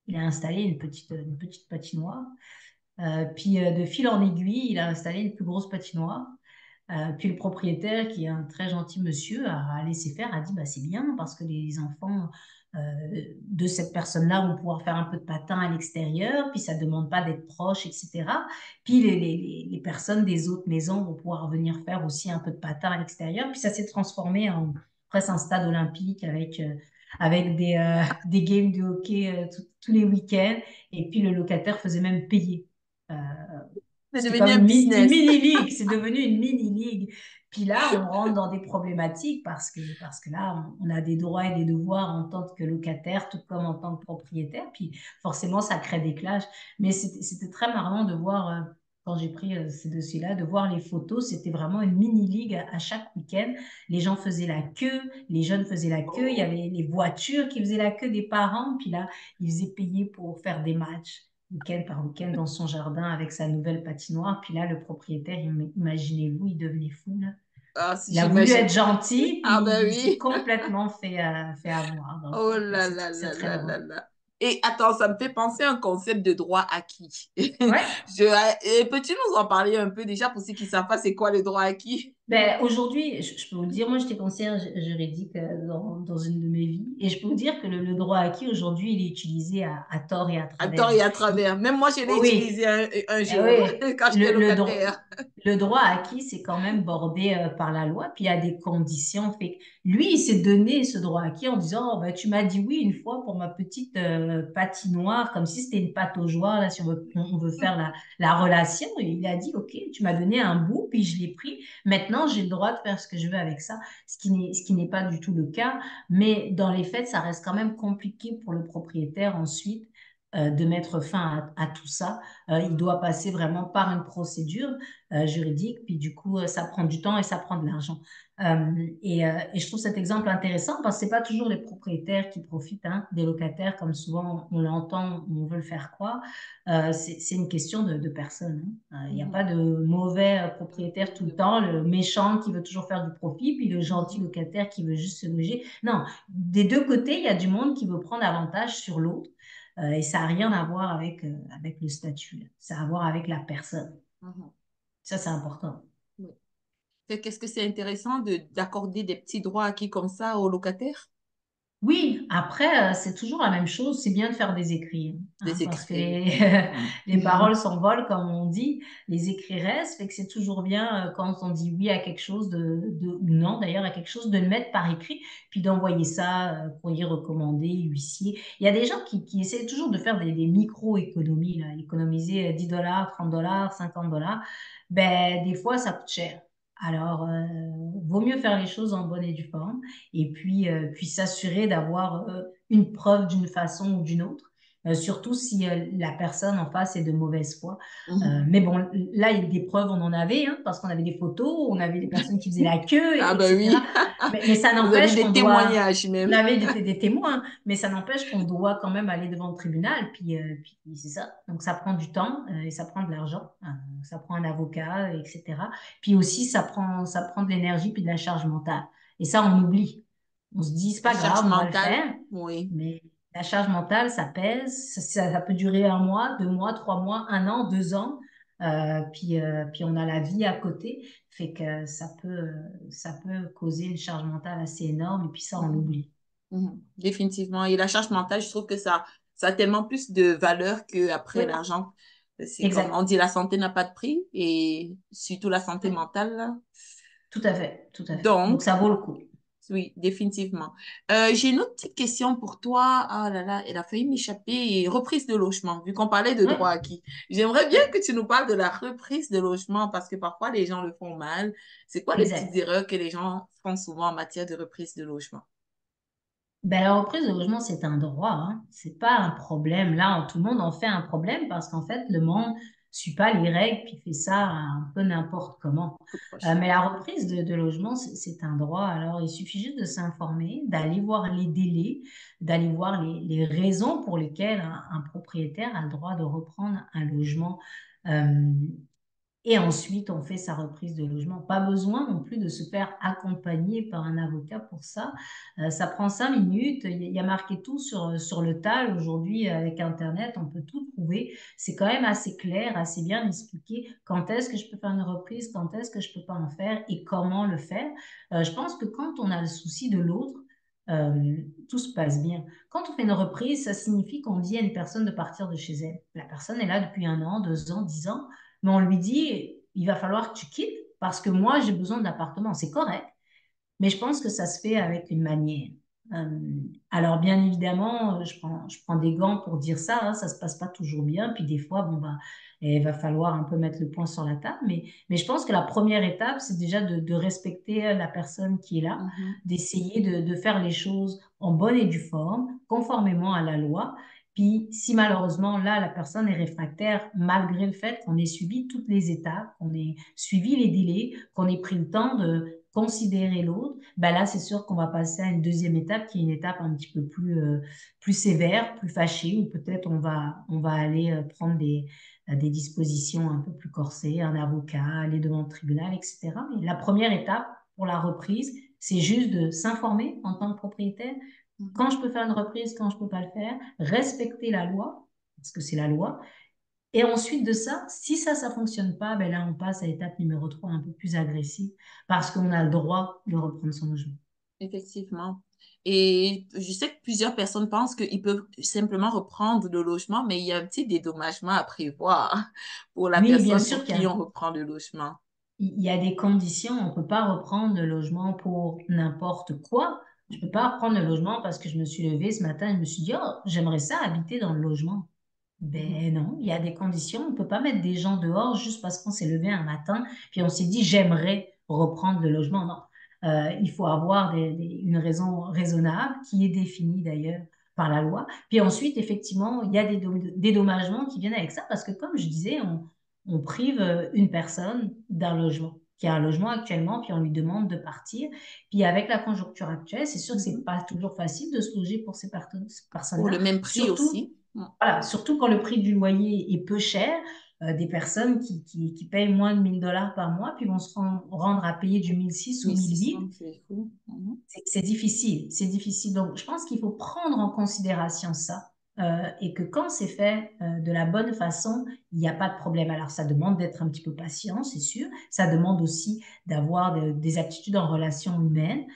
il a installé une petite patinoire. Puis de fil en aiguille, il a installé une plus grosse patinoire. Puis le propriétaire, qui est un très gentil monsieur, a laissé faire, a dit bah, c'est bien parce que les enfants euh, de cette personne-là vont pouvoir faire un peu de patin à l'extérieur, puis ça ne demande pas d'être proche, etc. Puis les personnes des autres maisons vont pouvoir venir faire aussi un peu de patin à l'extérieur. Puis ça s'est transformé en presque un stade olympique avec des games de hockey tous les week-ends. Et puis le locataire faisait même payer. Euh, C'est C'était devenu comme un une business. mini-ligue, c'est devenu une mini-ligue. Puis là, on rentre dans des problématiques parce que là, on a des droits et des devoirs en tant que locataire, tout comme en tant que propriétaire. Puis forcément, ça crée des clashs. Mais c'était très marrant de voir, quand j'ai pris ces dossiers-là, de voir les photos. C'était vraiment une mini-ligue à chaque week-end. Les gens faisaient la queue, les jeunes faisaient la queue. Il y avait les voitures qui faisaient la queue des parents. Puis là, ils faisaient payer pour faire des matchs week-end par week-end dans son jardin avec sa nouvelle patinoire. Puis là, le propriétaire, imaginez-vous, il devenait fou, là. Ah, si Il a voulu j'imagine. être gentil, Ah ben puis il s'est oui. complètement fait avoir. Donc, Oh là là c'est là très là là drôle. là. Et attends, ça me fait penser à un concept de droit acquis. Ouais. Peux-tu nous en parler un peu déjà pour ceux qui ne savent pas c'est quoi le droit acquis? Ben, aujourd'hui, je peux vous le dire, moi j'étais conseillère juridique dans une de mes vies, et je peux vous dire que le droit acquis aujourd'hui, il est utilisé à tort et à À tort travers. et à travers. Même moi, je l'ai Oui, utilisé un eh jour oui, quand j'étais locataire. le droit acquis, c'est quand même bordé par la loi, puis il y a des conditions. Fait que lui, il s'est donné ce droit acquis en disant, oh, ben, tu m'as dit oui une fois pour ma petite patinoire, comme si c'était une pâte aux joie, là, si on veut faire la relation. Et il a dit, OK, tu m'as donné un bout, puis je l'ai pris. Maintenant, j'ai le droit de faire ce que je veux avec ça, ce qui n'est pas du tout le cas. Mais dans les faits, ça reste quand même compliqué pour le propriétaire ensuite de mettre fin à tout ça. Il doit passer vraiment par une procédure juridique, puis du coup, ça prend du temps et ça prend de l'argent. Et je trouve cet exemple intéressant parce que c'est pas toujours les propriétaires qui profitent hein, des locataires, comme souvent on l'entend, on veut le faire croire. C'est une question de personne. Hein. Il n'y a pas Mhm. de mauvais propriétaire tout le temps, le méchant qui veut toujours faire du profit, puis le gentil Mhm. locataire qui veut juste se loger. Non, des deux côtés, il y a du monde qui veut prendre avantage sur l'autre. Et ça n'a rien à voir avec le statut, là. Ça a à voir avec la personne. Mhm. Ça, c'est important. Oui. Qu'est-ce que c'est intéressant d'accorder des petits droits acquis comme ça aux locataires? Oui, après, c'est toujours la même chose. C'est bien de faire des écrits, hein, Des parce que écrits. les Mhm. paroles s'envolent, comme on dit, les écrits restent. Fait que c'est toujours bien quand on dit oui à quelque chose ou non, d'ailleurs, à quelque chose, de le mettre par écrit, puis d'envoyer ça, courrier recommandé, huissier. Il y a des gens qui essaient toujours de faire des micro-économies, là, économiser 10 dollars, 30 dollars, 50 dollars. Ben, des fois, ça coûte cher. Alors, vaut mieux faire les choses en bonne et due forme et puis s'assurer d'avoir une preuve d'une façon ou d'une autre, surtout si la personne en face est de mauvaise foi. Mhm. Mais bon, là, il y a des preuves, on en avait, hein, parce qu'on avait des photos, on avait des personnes qui faisaient la queue, Ah ben etc. oui. Mais ça Vous avez n'empêche qu'on des doit, témoignages on même. avait des témoins, mais ça n'empêche qu'on doit quand même aller devant le tribunal, puis c'est ça. Donc ça prend du temps et ça prend de l'argent, ça prend un avocat, etc. Puis aussi, ça prend de l'énergie puis de la charge mentale. Et ça, on oublie. On se dit, c'est La pas charge grave, on va le mentale. faire. Oui. Mais la charge mentale, ça pèse. Ça peut durer un mois, 2 mois, 3 mois, un an, 2 ans. Puis on a la vie à côté. Fait que ça peut causer une charge mentale assez énorme. Et puis ça, on Mhm. l'oublie. Mhm. Définitivement. Et la charge mentale, je trouve que ça a tellement plus de valeur qu'après Oui, l'argent. C'est comme on exact. dit, la santé n'a pas de prix et surtout la santé mentale, là. Tout à fait, tout à fait. Donc, Donc, ça vaut le coup. oui, définitivement. J'ai une autre petite question pour toi. Ah là là, elle a failli m'échapper. Reprise de logement, vu qu'on parlait de Oui, droit acquis. J'aimerais bien oui, que tu nous parles de la reprise de logement parce que parfois les gens le font mal. C'est quoi les petites exact. erreurs que les gens font souvent en matière de reprise de logement? Ben, la reprise de logement, c'est un droit, hein. C'est pas un problème. Là, tout le monde en fait un problème parce qu'en fait, le monde suit pas les règles puis fait ça un peu n'importe comment. Tout proche. Mais la reprise de logement, c'est un droit. Alors, il suffit juste de s'informer, d'aller voir les délais, d'aller voir les raisons pour lesquelles un propriétaire a le droit de reprendre un logement. Euh, Et ensuite, on fait sa reprise de logement. Pas besoin non plus de se faire accompagner par un avocat pour ça. Ça prend 5 minutes. Il y a marqué tout sur le TAL. Aujourd'hui, avec Internet, on peut tout trouver. C'est quand même assez clair, assez bien expliqué quand est-ce que je peux faire une reprise, quand est-ce que je peux pas en faire et comment le faire. Je pense que quand on a le souci de l'autre, tout se passe bien. Quand on fait une reprise, ça signifie qu'on dit à une personne de partir de chez elle. La personne est là depuis 1 an, 2 ans, 10 ans, mais on lui dit, il va falloir que tu quittes parce que moi, j'ai besoin d'appartement. C'est correct, mais je pense que ça se fait avec une manière. Euh, alors, bien évidemment, je prends des gants pour dire ça, hein, ça se passe pas toujours bien. Puis des fois, bon, bah, il va falloir un peu mettre le point sur la table. Mais je pense que la première étape, c'est déjà de respecter la personne qui est là, Mhm. d'essayer de faire les choses en bonne et due forme, conformément à la loi. Puis, si malheureusement, là, la personne est réfractaire, malgré le fait qu'on ait suivi toutes les étapes, qu'on ait suivi les délais, qu'on ait pris le temps de considérer l'autre, ben là, c'est sûr qu'on va passer à une deuxième étape qui est une étape un petit peu plus sévère, plus fâchée, où peut-être on va aller prendre des dispositions un peu plus corsées, un avocat, aller devant le tribunal, etc. Mais la première étape pour la reprise, c'est juste de s'informer en tant que propriétaire quand je Mhm. peux faire une reprise, quand je peux pas le faire, respecter la loi, parce que c'est la loi, et ensuite de ça, si ça fonctionne pas, ben là, on passe à l'étape numéro 3, un peu plus agressive, parce qu'on a le droit de reprendre son logement. Effectivement. Et je sais que plusieurs personnes pensent qu'ils peuvent simplement reprendre le logement, mais il y a un petit dédommagement à prévoir pour la Oui, bien personne sûr pour qu'il qui on reprend le logement. y a des conditions. On peut pas reprendre le logement pour n'importe quoi. Je peux pas Mhm. reprendre le logement parce que je me suis levée ce matin et je me suis dit, oh, j'aimerais ça habiter dans le logement. Mhm. Ben non, il y a des conditions. On ne peut pas mettre des gens dehors juste parce qu'on s'est levé un matin, puis on s'est dit j'aimerais reprendre le logement. Non. Il faut avoir une raison raisonnable qui est définie d'ailleurs par la loi. Puis ensuite, effectivement, il y a des dédommagements qui viennent avec ça parce que comme je disais, on prive une personne d'un logement qui a un logement actuellement, puis on lui demande de partir. Puis avec la conjoncture actuelle, c'est sûr que c'est Mhm. pas toujours facile de se loger pour ces Pour le personnes-là, même prix surtout aussi. Mhm. voilà, surtout quand le prix du loyer est peu cher, des personnes qui payent moins de 1 000 $ par mois, puis vont se rendre à payer du 1 600 ou 1 800. 1600, c'est fou. Mhm. C'est difficile, c'est difficile. Donc, je pense qu'il faut prendre en considération ça et que quand c'est fait de la bonne façon, il n'y a pas de problème. Alors, ça demande d'être un petit peu patient, c'est sûr. Ça demande aussi d'avoir des aptitudes en relations humaines.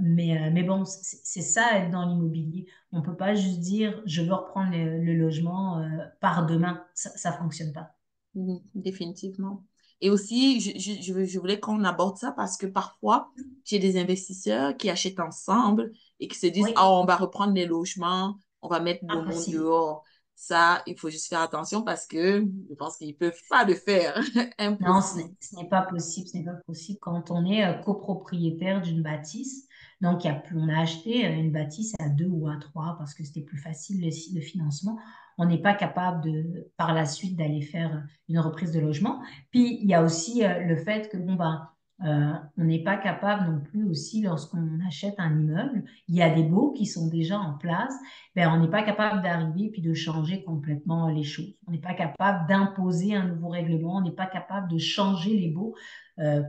Mais bon, c'est ça être dans l'immobilier. On ne peut pas juste dire je veux reprendre le logement par demain. Ça ne fonctionne pas. Mhm. Définitivement. Et aussi, je voulais qu'on aborde ça parce que parfois, j'ai des investisseurs qui achètent ensemble et qui se disent, ah, Oui, on va reprendre les logements, on va mettre le monde impossible. dehors. Ça, il faut juste faire attention parce que je pense qu'ils ne peuvent pas le faire. Non, Impossible. ce n'est pas possible. Ce n'est pas possible quand on est copropriétaire d'une bâtisse. Donc, on a acheté une bâtisse à deux ou à trois parce que c'était plus facile le financement. On n'est pas capable par la suite d'aller faire une reprise de logement. Puis, il y a aussi le fait que, bon, ben, on n'est pas capable non plus aussi lorsqu'on achète un immeuble. Il y a des baux qui sont déjà en place. Ben, on n'est pas capable d'arriver puis de changer complètement les choses. On n'est pas capable d'imposer un nouveau règlement. On n'est pas capable de changer les baux.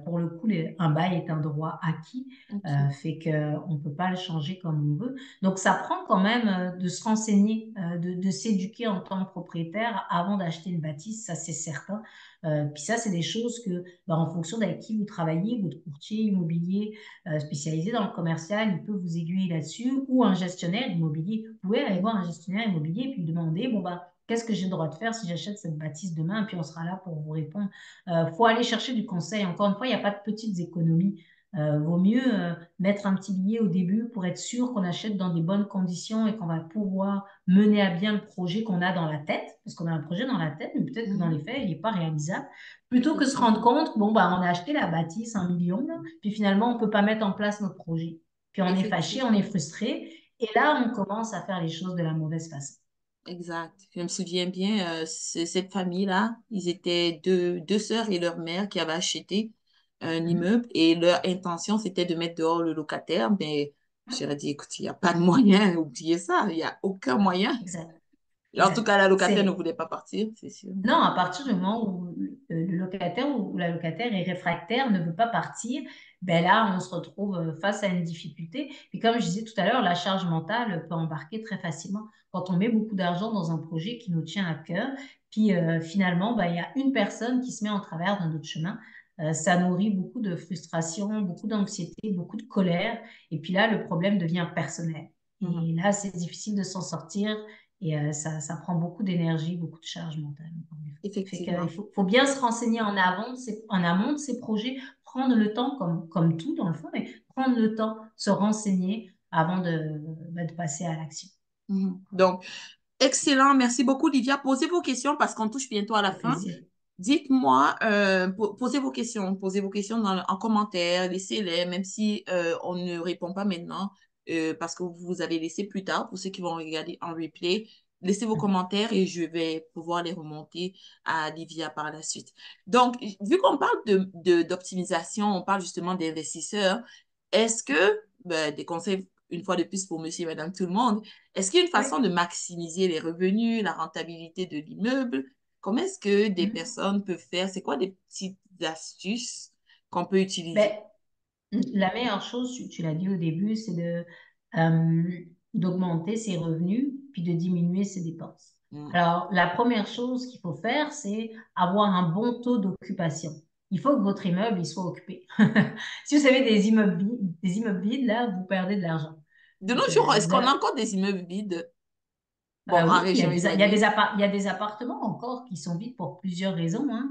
Pour le coup, un bail est un droit acquis, OK. fait qu'on ne peut pas le changer comme on veut. Donc, ça prend quand même de se renseigner, de s'éduquer en tant que propriétaire avant d'acheter une bâtisse, ça c'est certain. Puis ça, c'est des choses que, ben, en fonction d'avec qui vous travaillez, votre courtier immobilier spécialisé dans le commercial, il peut vous aiguiller là-dessus, ou un gestionnaire immobilier. Vous pouvez aller voir un gestionnaire immobilier et puis lui demander, bon, ben, qu'est-ce que j'ai le droit de faire si j'achète cette bâtisse demain? Et puis on sera là pour vous répondre. Faut aller chercher du conseil. Encore une fois, il n'y a pas de petites économies. Vaut mieux mettre un petit billet au début pour être sûr qu'on achète dans des bonnes conditions et qu'on va pouvoir mener à bien le projet qu'on a dans la tête, parce qu'on a un projet dans la tête, mais peut-être que dans les Mhm. faits, il n'est pas réalisable. Plutôt que se rendre Effectivement. compte, bon, bah, on a acheté la bâtisse 1 million, là, puis finalement, on ne peut pas mettre en place notre projet. Puis on est fâché, on est Effectivement. frustré, et là, on commence à faire les choses de la mauvaise façon. Exact. Je me souviens bien, cette famille-là, ils étaient deux sœurs et leur mère qui avaient acheté un Mhm. immeuble et leur intention, c'était de mettre dehors le locataire. Mais je leur ai dit, écoute, il n'y a pas de moyen, oubliez ça, il n'y a aucun moyen. Exact, En tout exact. cas, la locataire ne C'est, voulait pas partir, c'est sûr. Non, à partir du moment où le locataire ou la locataire est réfractaire, ne veut pas partir, ben là, on se retrouve face à une difficulté. Et comme je disais tout à l'heure, la charge mentale peut embarquer très facilement quand on met beaucoup d'argent dans un projet qui nous tient à cœur. Puis finalement, ben, il y a une personne qui se met en travers d'un autre chemin. Ça nourrit beaucoup de frustration, beaucoup d'anxiété, beaucoup de colère. Et puis là, le problème devient personnel. Mhm. Et là, c'est difficile de s'en sortir. Et ça prend beaucoup d'énergie, beaucoup de charge mentale. Fait que, il Effectivement. faut bien se renseigner en amont de ces projets, prendre le temps, comme tout dans le fond, mais prendre le temps, se renseigner avant de passer à l'action. Mhm. Donc, excellent. Merci beaucoup, Lydia. Posez vos questions parce qu'on touche bientôt à la Avec fin. plaisir. Dites-moi, posez vos questions en commentaire, laissez-les, même si on ne répond pas maintenant, parce que vous avez laissé plus tard, pour ceux qui vont regarder en replay. Laissez vos commentaires et je vais pouvoir les remonter à Livia par la suite. Donc, vu qu'on parle d'optimisation, on parle justement d'investisseurs, est-ce que, ben, des conseils, une fois de plus pour monsieur et madame tout le monde, est-ce qu'il y a une Oui. façon de maximiser les revenus, la rentabilité de l'immeuble? Comment est-ce que des Mhm. personnes peuvent faire? C'est quoi des petites astuces qu'on peut Ben, utiliser? la meilleure chose, tu l'as dit au début, c'est d'augmenter ses revenus puis de diminuer ses dépenses. Mm. Alors, la première chose qu'il faut faire, c'est avoir un bon taux d'occupation. Il faut que votre immeuble il soit occupé. Si vous avez des immeubles vides, là, vous perdez de l'argent. De nos Donc, jours, est-ce qu'on a encore des immeubles vides? Bon, en oui, région éloignée. il y a des appartements encore qui sont vides pour plusieurs raisons, hein.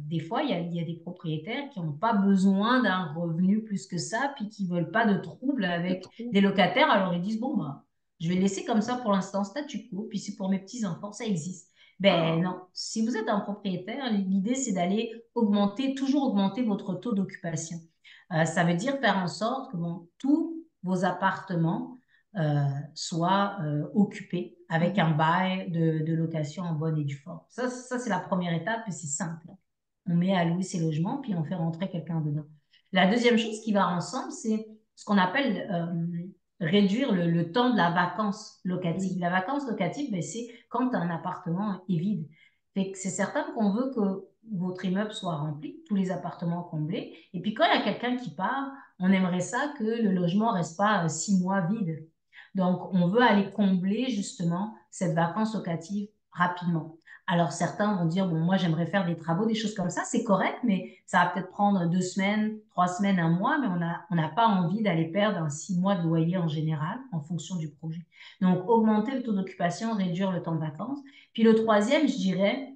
Des fois, il y a des propriétaires qui n'ont pas besoin d'un revenu plus que ça, puis qui veulent pas de troubles De avec trop. des locataires. Alors ils disent, bon, bah, je vais laisser comme ça pour l'instant statu quo, puis c'est pour mes petits-enfants, ça existe. Ben Ah, non, si vous êtes un propriétaire, l'idée c'est d'aller toujours augmenter votre taux d'occupation. Ça veut dire faire en sorte que bon, tous vos appartements euh, soit occupé avec un mhm. bail de location en bonne et due forme. Ça c'est la première étape et c'est simple. On met à louer ses logements puis on fait rentrer quelqu'un dedans. La deuxième chose qui va ensemble, c'est ce qu'on appelle réduire le temps de la vacance locative. Oui. La vacance locative, ben, c'est quand un appartement est vide. Fait que c'est certain qu'on veut que votre immeuble soit rempli, tous les appartements comblés. Et puis quand il y a quelqu'un qui part, on aimerait ça que le logement reste pas 6 mois vide. Donc, on veut aller combler justement cette vacance locative rapidement. Alors, certains vont dire, bon, moi, j'aimerais faire des travaux, des choses comme ça. C'est correct, mais ça va peut-être prendre 2 semaines, 3 semaines, un mois, mais on n'a pas envie d'aller perdre un 6 mois de loyer en général en fonction du projet. Donc, augmenter le taux d'occupation, réduire le temps de vacances. Puis le troisième, je dirais,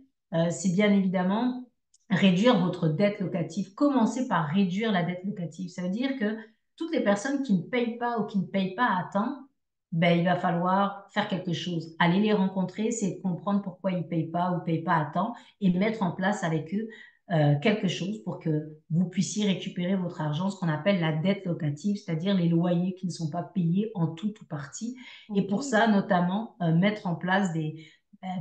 c'est bien évidemment réduire votre dette locative. Commencez par réduire la dette locative. Ça veut dire que toutes les personnes qui ne payent pas ou qui ne payent pas à temps, ben, il va falloir faire quelque chose. Aller les rencontrer, c'est de comprendre pourquoi ils ne payent pas ou ne payent pas à temps et mettre en place avec eux quelque chose pour que vous puissiez récupérer votre argent, ce qu'on appelle la dette locative, c'est-à-dire les loyers qui ne sont pas payés en tout ou partie. Et OK. pour ça, notamment, mettre en place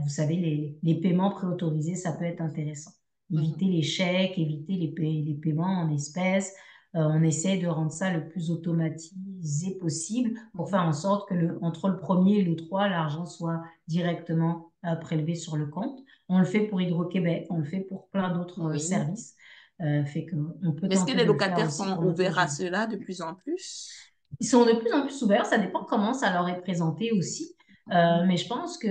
vous savez, les paiements préautorisés, ça peut être intéressant. Mhm. Éviter les chèques, éviter les paiements en espèces. On essaie de rendre ça le plus automatisé possible pour faire Mhm. en sorte que entre le premier et le 3, l'argent soit directement prélevé sur le compte. On le fait pour Hydro-Québec, on le fait pour plein d'autres Oui. services. Fait qu'on peut Mais est-ce que tenter les de le faire locataires aussi sont pour notre ouverts à logement. cela de plus en plus? Ils sont de plus en plus ouverts, ça dépend comment ça leur est présenté aussi. Mhm. Mais je pense que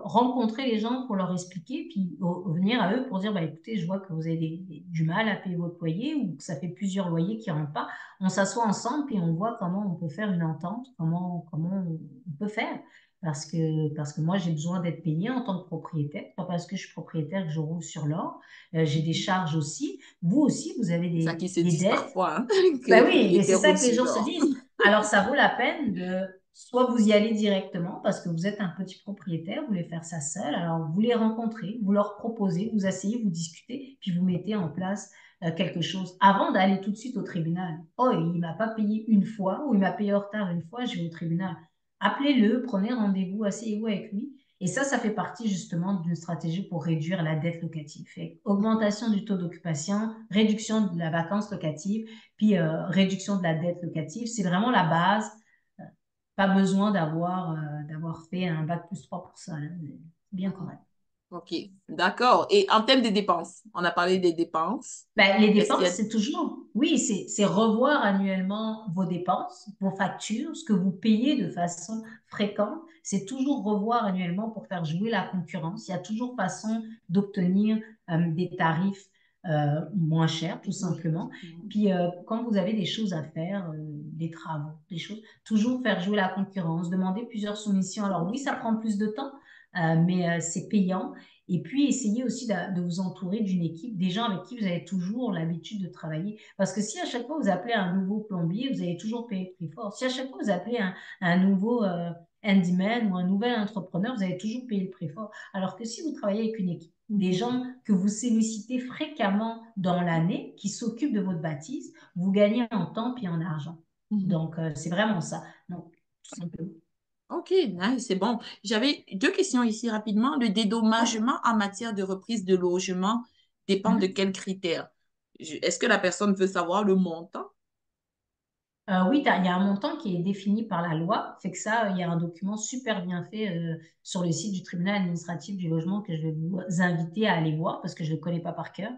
rencontrer les gens pour leur expliquer, puis venir à eux pour dire, bah, écoutez, je vois que vous avez du mal à payer votre loyer ou que ça fait plusieurs loyers qui ne rentrent pas. On s'assoit ensemble puis on voit comment on peut faire une entente, comment on peut faire. parce que moi, j'ai besoin d'être payée en tant que propriétaire, pas parce que je suis propriétaire que je roule sur l'or. J'ai des Mhm. charges aussi. Vous aussi, vous avez C'est ça qu'ils se des disent dettes. parfois, hein, que Ben les oui, mais c'est propriétaires ça roulent que les sur gens se l'or. disent. Alors, ça vaut la peine de soit vous y allez directement parce que vous êtes un petit propriétaire, vous voulez faire ça seul. Alors, vous les rencontrez, vous leur proposez, vous asseyez, vous discutez, puis vous mettez en place quelque chose avant d'aller tout de suite au tribunal. Oh, il m'a pas payé une fois ou il m'a payé en retard une fois, je vais au tribunal. Appelez-le, prenez rendez-vous, asseyez-vous avec lui. Et ça fait partie justement d'une stratégie pour réduire la dette locative. Fait augmentation du taux d'occupation, réduction de la vacance locative, puis réduction de la dette locative. C'est vraiment la base. Euh, Pas besoin d'avoir fait un bac plus 3 pour ça, là. C'est bien Mhm. correct. OK, d'accord. Et en termes de dépenses, on a parlé des dépenses. Ben, les Est-ce qu'il y dépenses, a... c'est toujours, oui, c'est revoir annuellement vos dépenses, vos factures, ce que vous payez de façon fréquente. C'est toujours revoir annuellement pour faire jouer la concurrence. Il y a toujours façon d'obtenir des tarifs moins chers, tout Oui, simplement. effectivement. Puis, quand vous avez des choses à faire, des travaux, des choses, toujours faire jouer la concurrence, demander plusieurs soumissions. Alors oui, ça prend plus de temps, mais c'est payant. Et puis, essayez aussi de vous entourer d'une équipe, des gens avec qui vous avez toujours l'habitude de travailler. Parce que si à chaque fois vous appelez un nouveau plombier, vous allez toujours payer le prix fort. Si à chaque fois vous appelez un nouveau handyman ou un nouvel entrepreneur, vous allez toujours payer le prix fort. Alors que si vous travaillez avec une équipe, des Mhm. gens que vous sollicitez fréquemment dans l'année, qui s'occupent de votre bâtisse, vous gagnez en temps et en argent. Mhm. Donc, c'est vraiment ça. Donc, tout simplement. OK, nice, c'est bon. J'avais deux questions ici rapidement. Le Ouais. dédommagement en matière de reprise de logement dépend de Mhm. quels critères? Est-ce que la personne veut savoir le montant? Oui, il y a un montant qui est défini par la loi. Fait que ça, il y a un document super bien fait sur le site du tribunal administratif du logement que je vais vous inviter à aller voir parce que je ne le connais pas par cœur.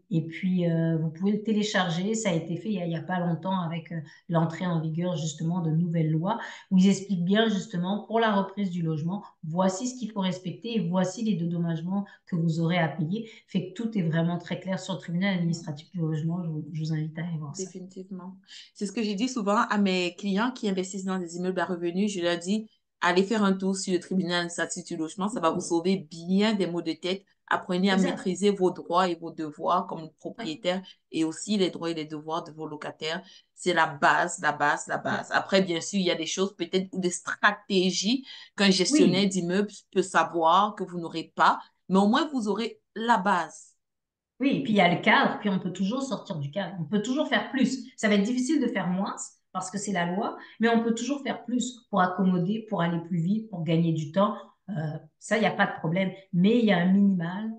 Et puis, vous pouvez le télécharger. Ça a été fait il y a pas longtemps avec l'entrée en vigueur justement de nouvelles lois où ils expliquent bien justement pour la reprise du logement, voici ce qu'il faut respecter et voici les dédommagements que vous aurez à payer. Fait que tout est vraiment très clair sur le tribunal Mhm. administratif du logement. Je vous invite à aller voir ça. Définitivement. C'est ce que j'ai dit souvent à mes clients qui investissent dans des immeubles à revenus. Je leur dis, allez faire un tour sur le tribunal administratif du logement. Ça va vous sauver bien des maux de tête. Apprenez à Exact. maîtriser vos droits et vos devoirs comme Ouais. propriétaire et aussi les droits et les devoirs de vos locataires. C'est la base, la base, la base. Après, bien sûr, il y a des choses peut-être ou des stratégies qu'un gestionnaire Oui, d'immeuble peut savoir que vous n'aurez pas, mais au moins vous aurez la base. oui, et puis il y a le cadre, puis on peut toujours sortir du cadre. On peut toujours faire plus. Ça va être difficile de faire moins parce que c'est la loi, mais on peut toujours faire plus pour accommoder, pour aller plus vite, pour gagner du temps. Ça, il n'y a pas de problème. Mais il y a un minimal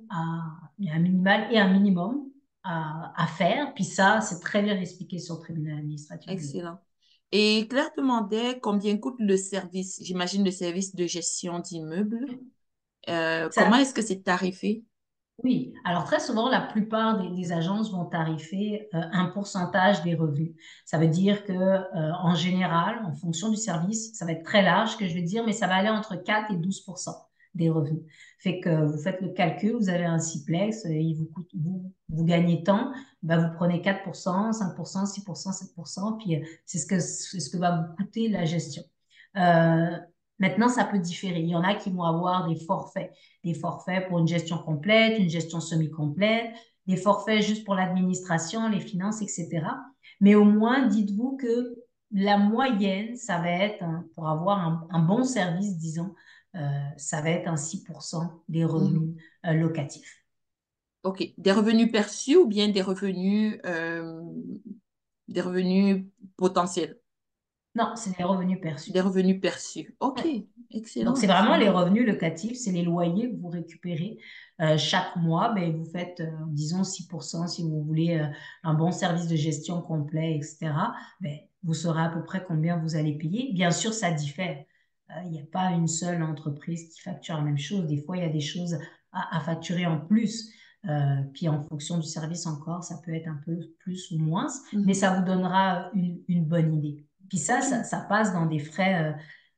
et un minimum à faire. Puis ça, c'est très bien expliqué sur le tribunal administratif du logement. Excellent. Et Claire demandait combien coûte le service, j'imagine le service de gestion d'immeuble. Comment Ça, est-ce que c'est tarifé? Oui, alors très souvent, la plupart des agences vont tarifer un pourcentage des revenus. Ça veut dire que, en général, en fonction du service, ça va être très large, ce que je veux dire, mais ça va aller entre 4 et 12% des revenus. Fait que vous faites le calcul, vous avez un siplex, il vous coûte, vous gagnez tant, ben vous prenez 4%, 5%, 6%, 7%, puis c'est ce que va vous coûter la gestion. Euh, Maintenant, ça peut différer. Il y en a qui vont avoir des forfaits pour une gestion complète, une gestion semi-complète, des forfaits juste pour l'administration, les finances, etc. Mais au moins, dites-vous que la moyenne, ça va être, pour avoir un bon service, disons, ça va être un 6% des Mhm. revenus locatifs. OK. Des revenus perçus ou bien des revenus potentiels? Non, c'est les revenus perçus. Des revenus perçus. OK. Ouais. Donc, Excellent, c'est vraiment les excellent. revenus locatifs, c'est les loyers que vous récupérez chaque mois. Ben, vous faites, disons, 6% si vous voulez un bon service de gestion complet, etc. Ben, vous saurez à peu près combien vous allez payer. Bien sûr, ça diffère. Il n'y a pas une seule entreprise qui facture la même chose. Des fois, il y a des choses à facturer en plus. Puis en fonction du service encore, ça peut être un peu plus ou moins, mais Mhm. ça vous donnera une bonne idée. Puis OK. ça passe dans des frais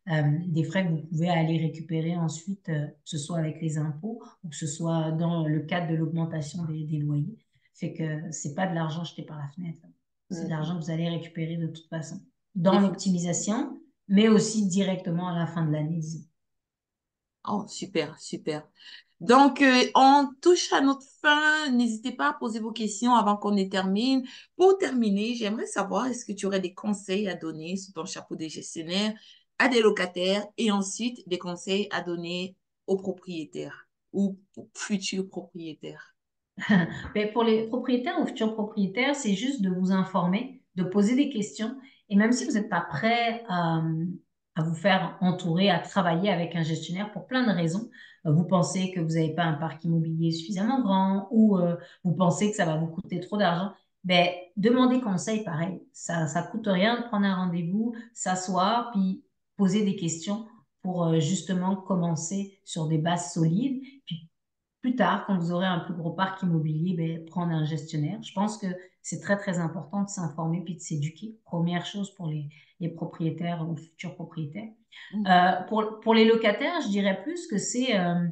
que vous pouvez aller récupérer ensuite, que ce soit avec les impôts ou que ce soit dans le cadre de l'augmentation des loyers. Fait que c'est pas de l'argent jeté par la fenêtre, là. C'est de Mhm. l'argent que vous allez récupérer de toute façon. Dans Définitivement. l'optimisation, mais aussi directement à la fin de l'année, disons. Oh, super, super. Donc, on touche à notre fin. N'hésitez pas à poser vos questions avant qu'on ne termine. Pour terminer, j'aimerais savoir, est-ce que tu aurais des conseils à donner sous ton chapeau de gestionnaire à des locataires et ensuite des conseils à donner aux propriétaires ou futurs propriétaires? Mais pour les propriétaires ou futurs propriétaires, c'est juste de vous informer, de poser des questions. Et même si vous n'êtes pas prêt à vous faire entourer, à travailler avec un gestionnaire pour plein de raisons, vous pensez que vous n'avez pas un parc immobilier suffisamment grand ou vous pensez que ça va vous coûter trop d'argent, ben, demandez conseil pareil. Ça coûte rien de prendre un rendez-vous, s'asseoir, puis poser des questions pour justement commencer sur des bases solides. Puis plus tard, quand vous aurez un plus gros parc immobilier, ben, prendre un gestionnaire. Je pense que c'est très, très important de s'informer puis de s'éduquer. Première chose pour les propriétaires ou futurs propriétaires. Mhm. Pour les locataires, je dirais plus que c'est, euh,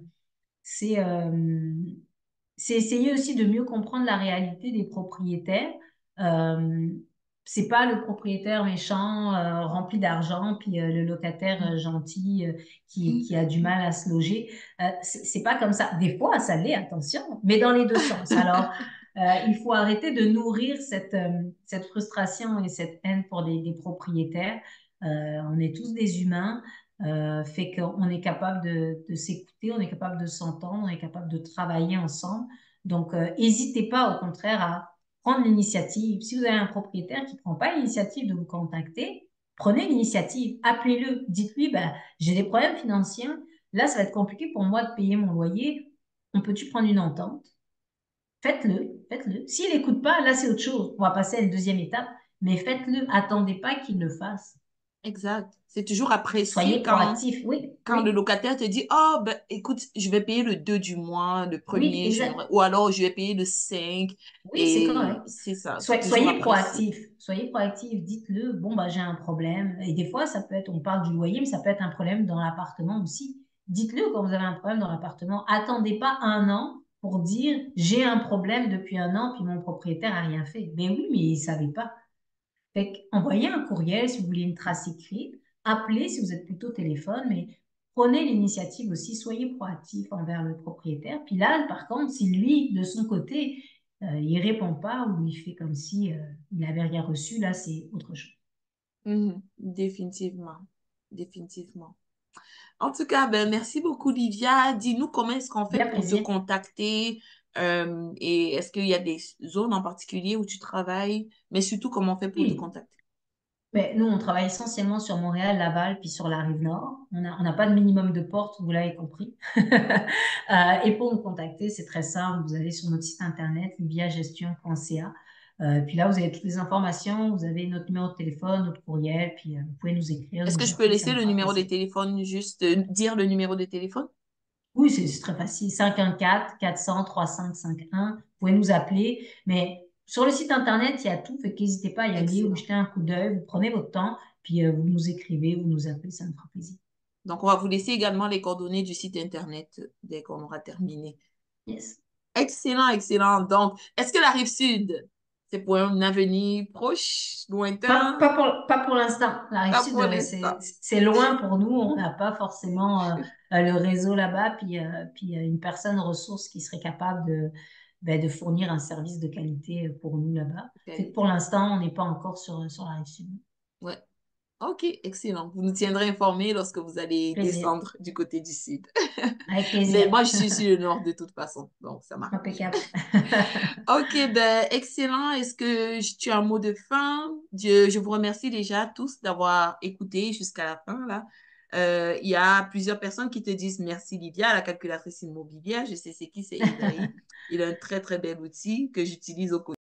c'est essayer aussi de mieux comprendre la réalité des propriétaires. Euh, c'est pas le propriétaire méchant, rempli d'argent, puis le locataire gentil qui a du mal à se loger. C'est pas comme ça. Des fois, ça l'est, attention, mais dans les deux sens. Alors, il faut arrêter de nourrir cette frustration et cette haine pour des propriétaires. On est tous des humains. Fait qu'on est capable de s'écouter, on est capable de s'entendre, on est capable de travailler ensemble. Donc, n'hésitez pas, au contraire, à prendre l'initiative. Si vous avez un propriétaire qui ne prend pas l'initiative de vous contacter, prenez l'initiative, appelez-le, dites-lui, ben, j'ai des problèmes financiers, là, ça va être compliqué pour moi de payer mon loyer, on peut-tu prendre une entente? Faites-le, faites-le. S'il n'écoute pas, là, c'est autre chose. On va passer à une deuxième étape, mais faites-le. Attendez pas qu'il le fasse. Exact. C'est toujours apprécié Soyez proactif. Oui, quand le oui, locataire te dit, oh, ben, écoute, je vais payer le 2 du mois, le oui, premier, exact. ou alors je vais payer le 5. Oui, c'est Et correct. c'est ça, c'est toujours Soyez apprécié. proactif. Soyez proactif. Dites-le, bon, bah, j'ai un problème. Et des fois, ça peut être, on parle du loyer, mais ça peut être un problème dans l'appartement aussi. Dites-le quand vous avez un problème dans l'appartement. Attendez pas un an pour dire, j'ai un problème depuis un an, puis mon propriétaire a rien fait. Ben oui, mais il savait pas. Fait envoyez un courriel si vous voulez une trace écrite. Appelez si vous êtes plutôt téléphone, mais prenez l'initiative aussi, soyez proactif envers le propriétaire. Puis là, par contre, si lui, de son côté, il répond pas ou il fait comme si il avait rien reçu, là, c'est autre chose. Mhm. Définitivement. Définitivement. En tout cas, ben, merci beaucoup, Livia. Dis-nous comment est-ce qu'on fait Bien pour te plaisir. contacter et est-ce qu'il y a des zones en particulier où tu travailles, mais surtout comment on fait pour te Oui. contacter. Mais nous, on travaille essentiellement sur Montréal, Laval, puis sur la rive nord. On n'a pas de minimum de porte, vous l'avez compris. Et pour nous contacter, c'est très simple. Vous allez sur notre site internet, liviagestion.ca. Puis là, vous avez toutes les informations. Vous avez notre numéro de téléphone, notre courriel, puis vous pouvez nous écrire, Est-ce que nous je peux appeler, ça laisser nous le fera numéro de plaisir. téléphone, juste dire le numéro de téléphone? Oui, c'est très facile. 514-400-3551. Vous pouvez nous appeler. Mais sur le site Internet, il y a tout. Fait qu'hésitez pas à y aller ou Excellent. jeter un coup d'œil. Vous prenez votre temps, puis vous nous écrivez, vous nous appelez, ça nous fera plaisir. Donc, on va vous laisser également les coordonnées du site Internet dès qu'on aura terminé. Yes. Excellent, excellent. Donc, est-ce que la rive sud, c'est pour un avenir proche, lointain? Pas pour l'instant. La rive Pas sud, pour l'instant. c'est loin pour nous. On n'a pas forcément le réseau là-bas, puis une personne ressource qui serait capable de fournir un service de qualité pour nous là-bas. Fait que pour Qualité. l'instant, on n'est pas encore sur la rive sud. Ouais. OK, excellent. Vous nous tiendrez informés lorsque vous allez Plaisir. descendre du côté du sud. Avec Mais plaisir. moi, je suis sur le nord de toute façon, donc ça m'arrange. Impeccable. OK, ben, excellent. Est-ce que tu as un mot de fin? Je vous remercie déjà tous d'avoir écouté jusqu'à la fin, là. Il y a plusieurs personnes qui te disent merci, Lydia, la calculatrice immobilière. Je sais c'est qui, c'est Ibrahim. Il a un très, très bel outil que j'utilise au quotidien.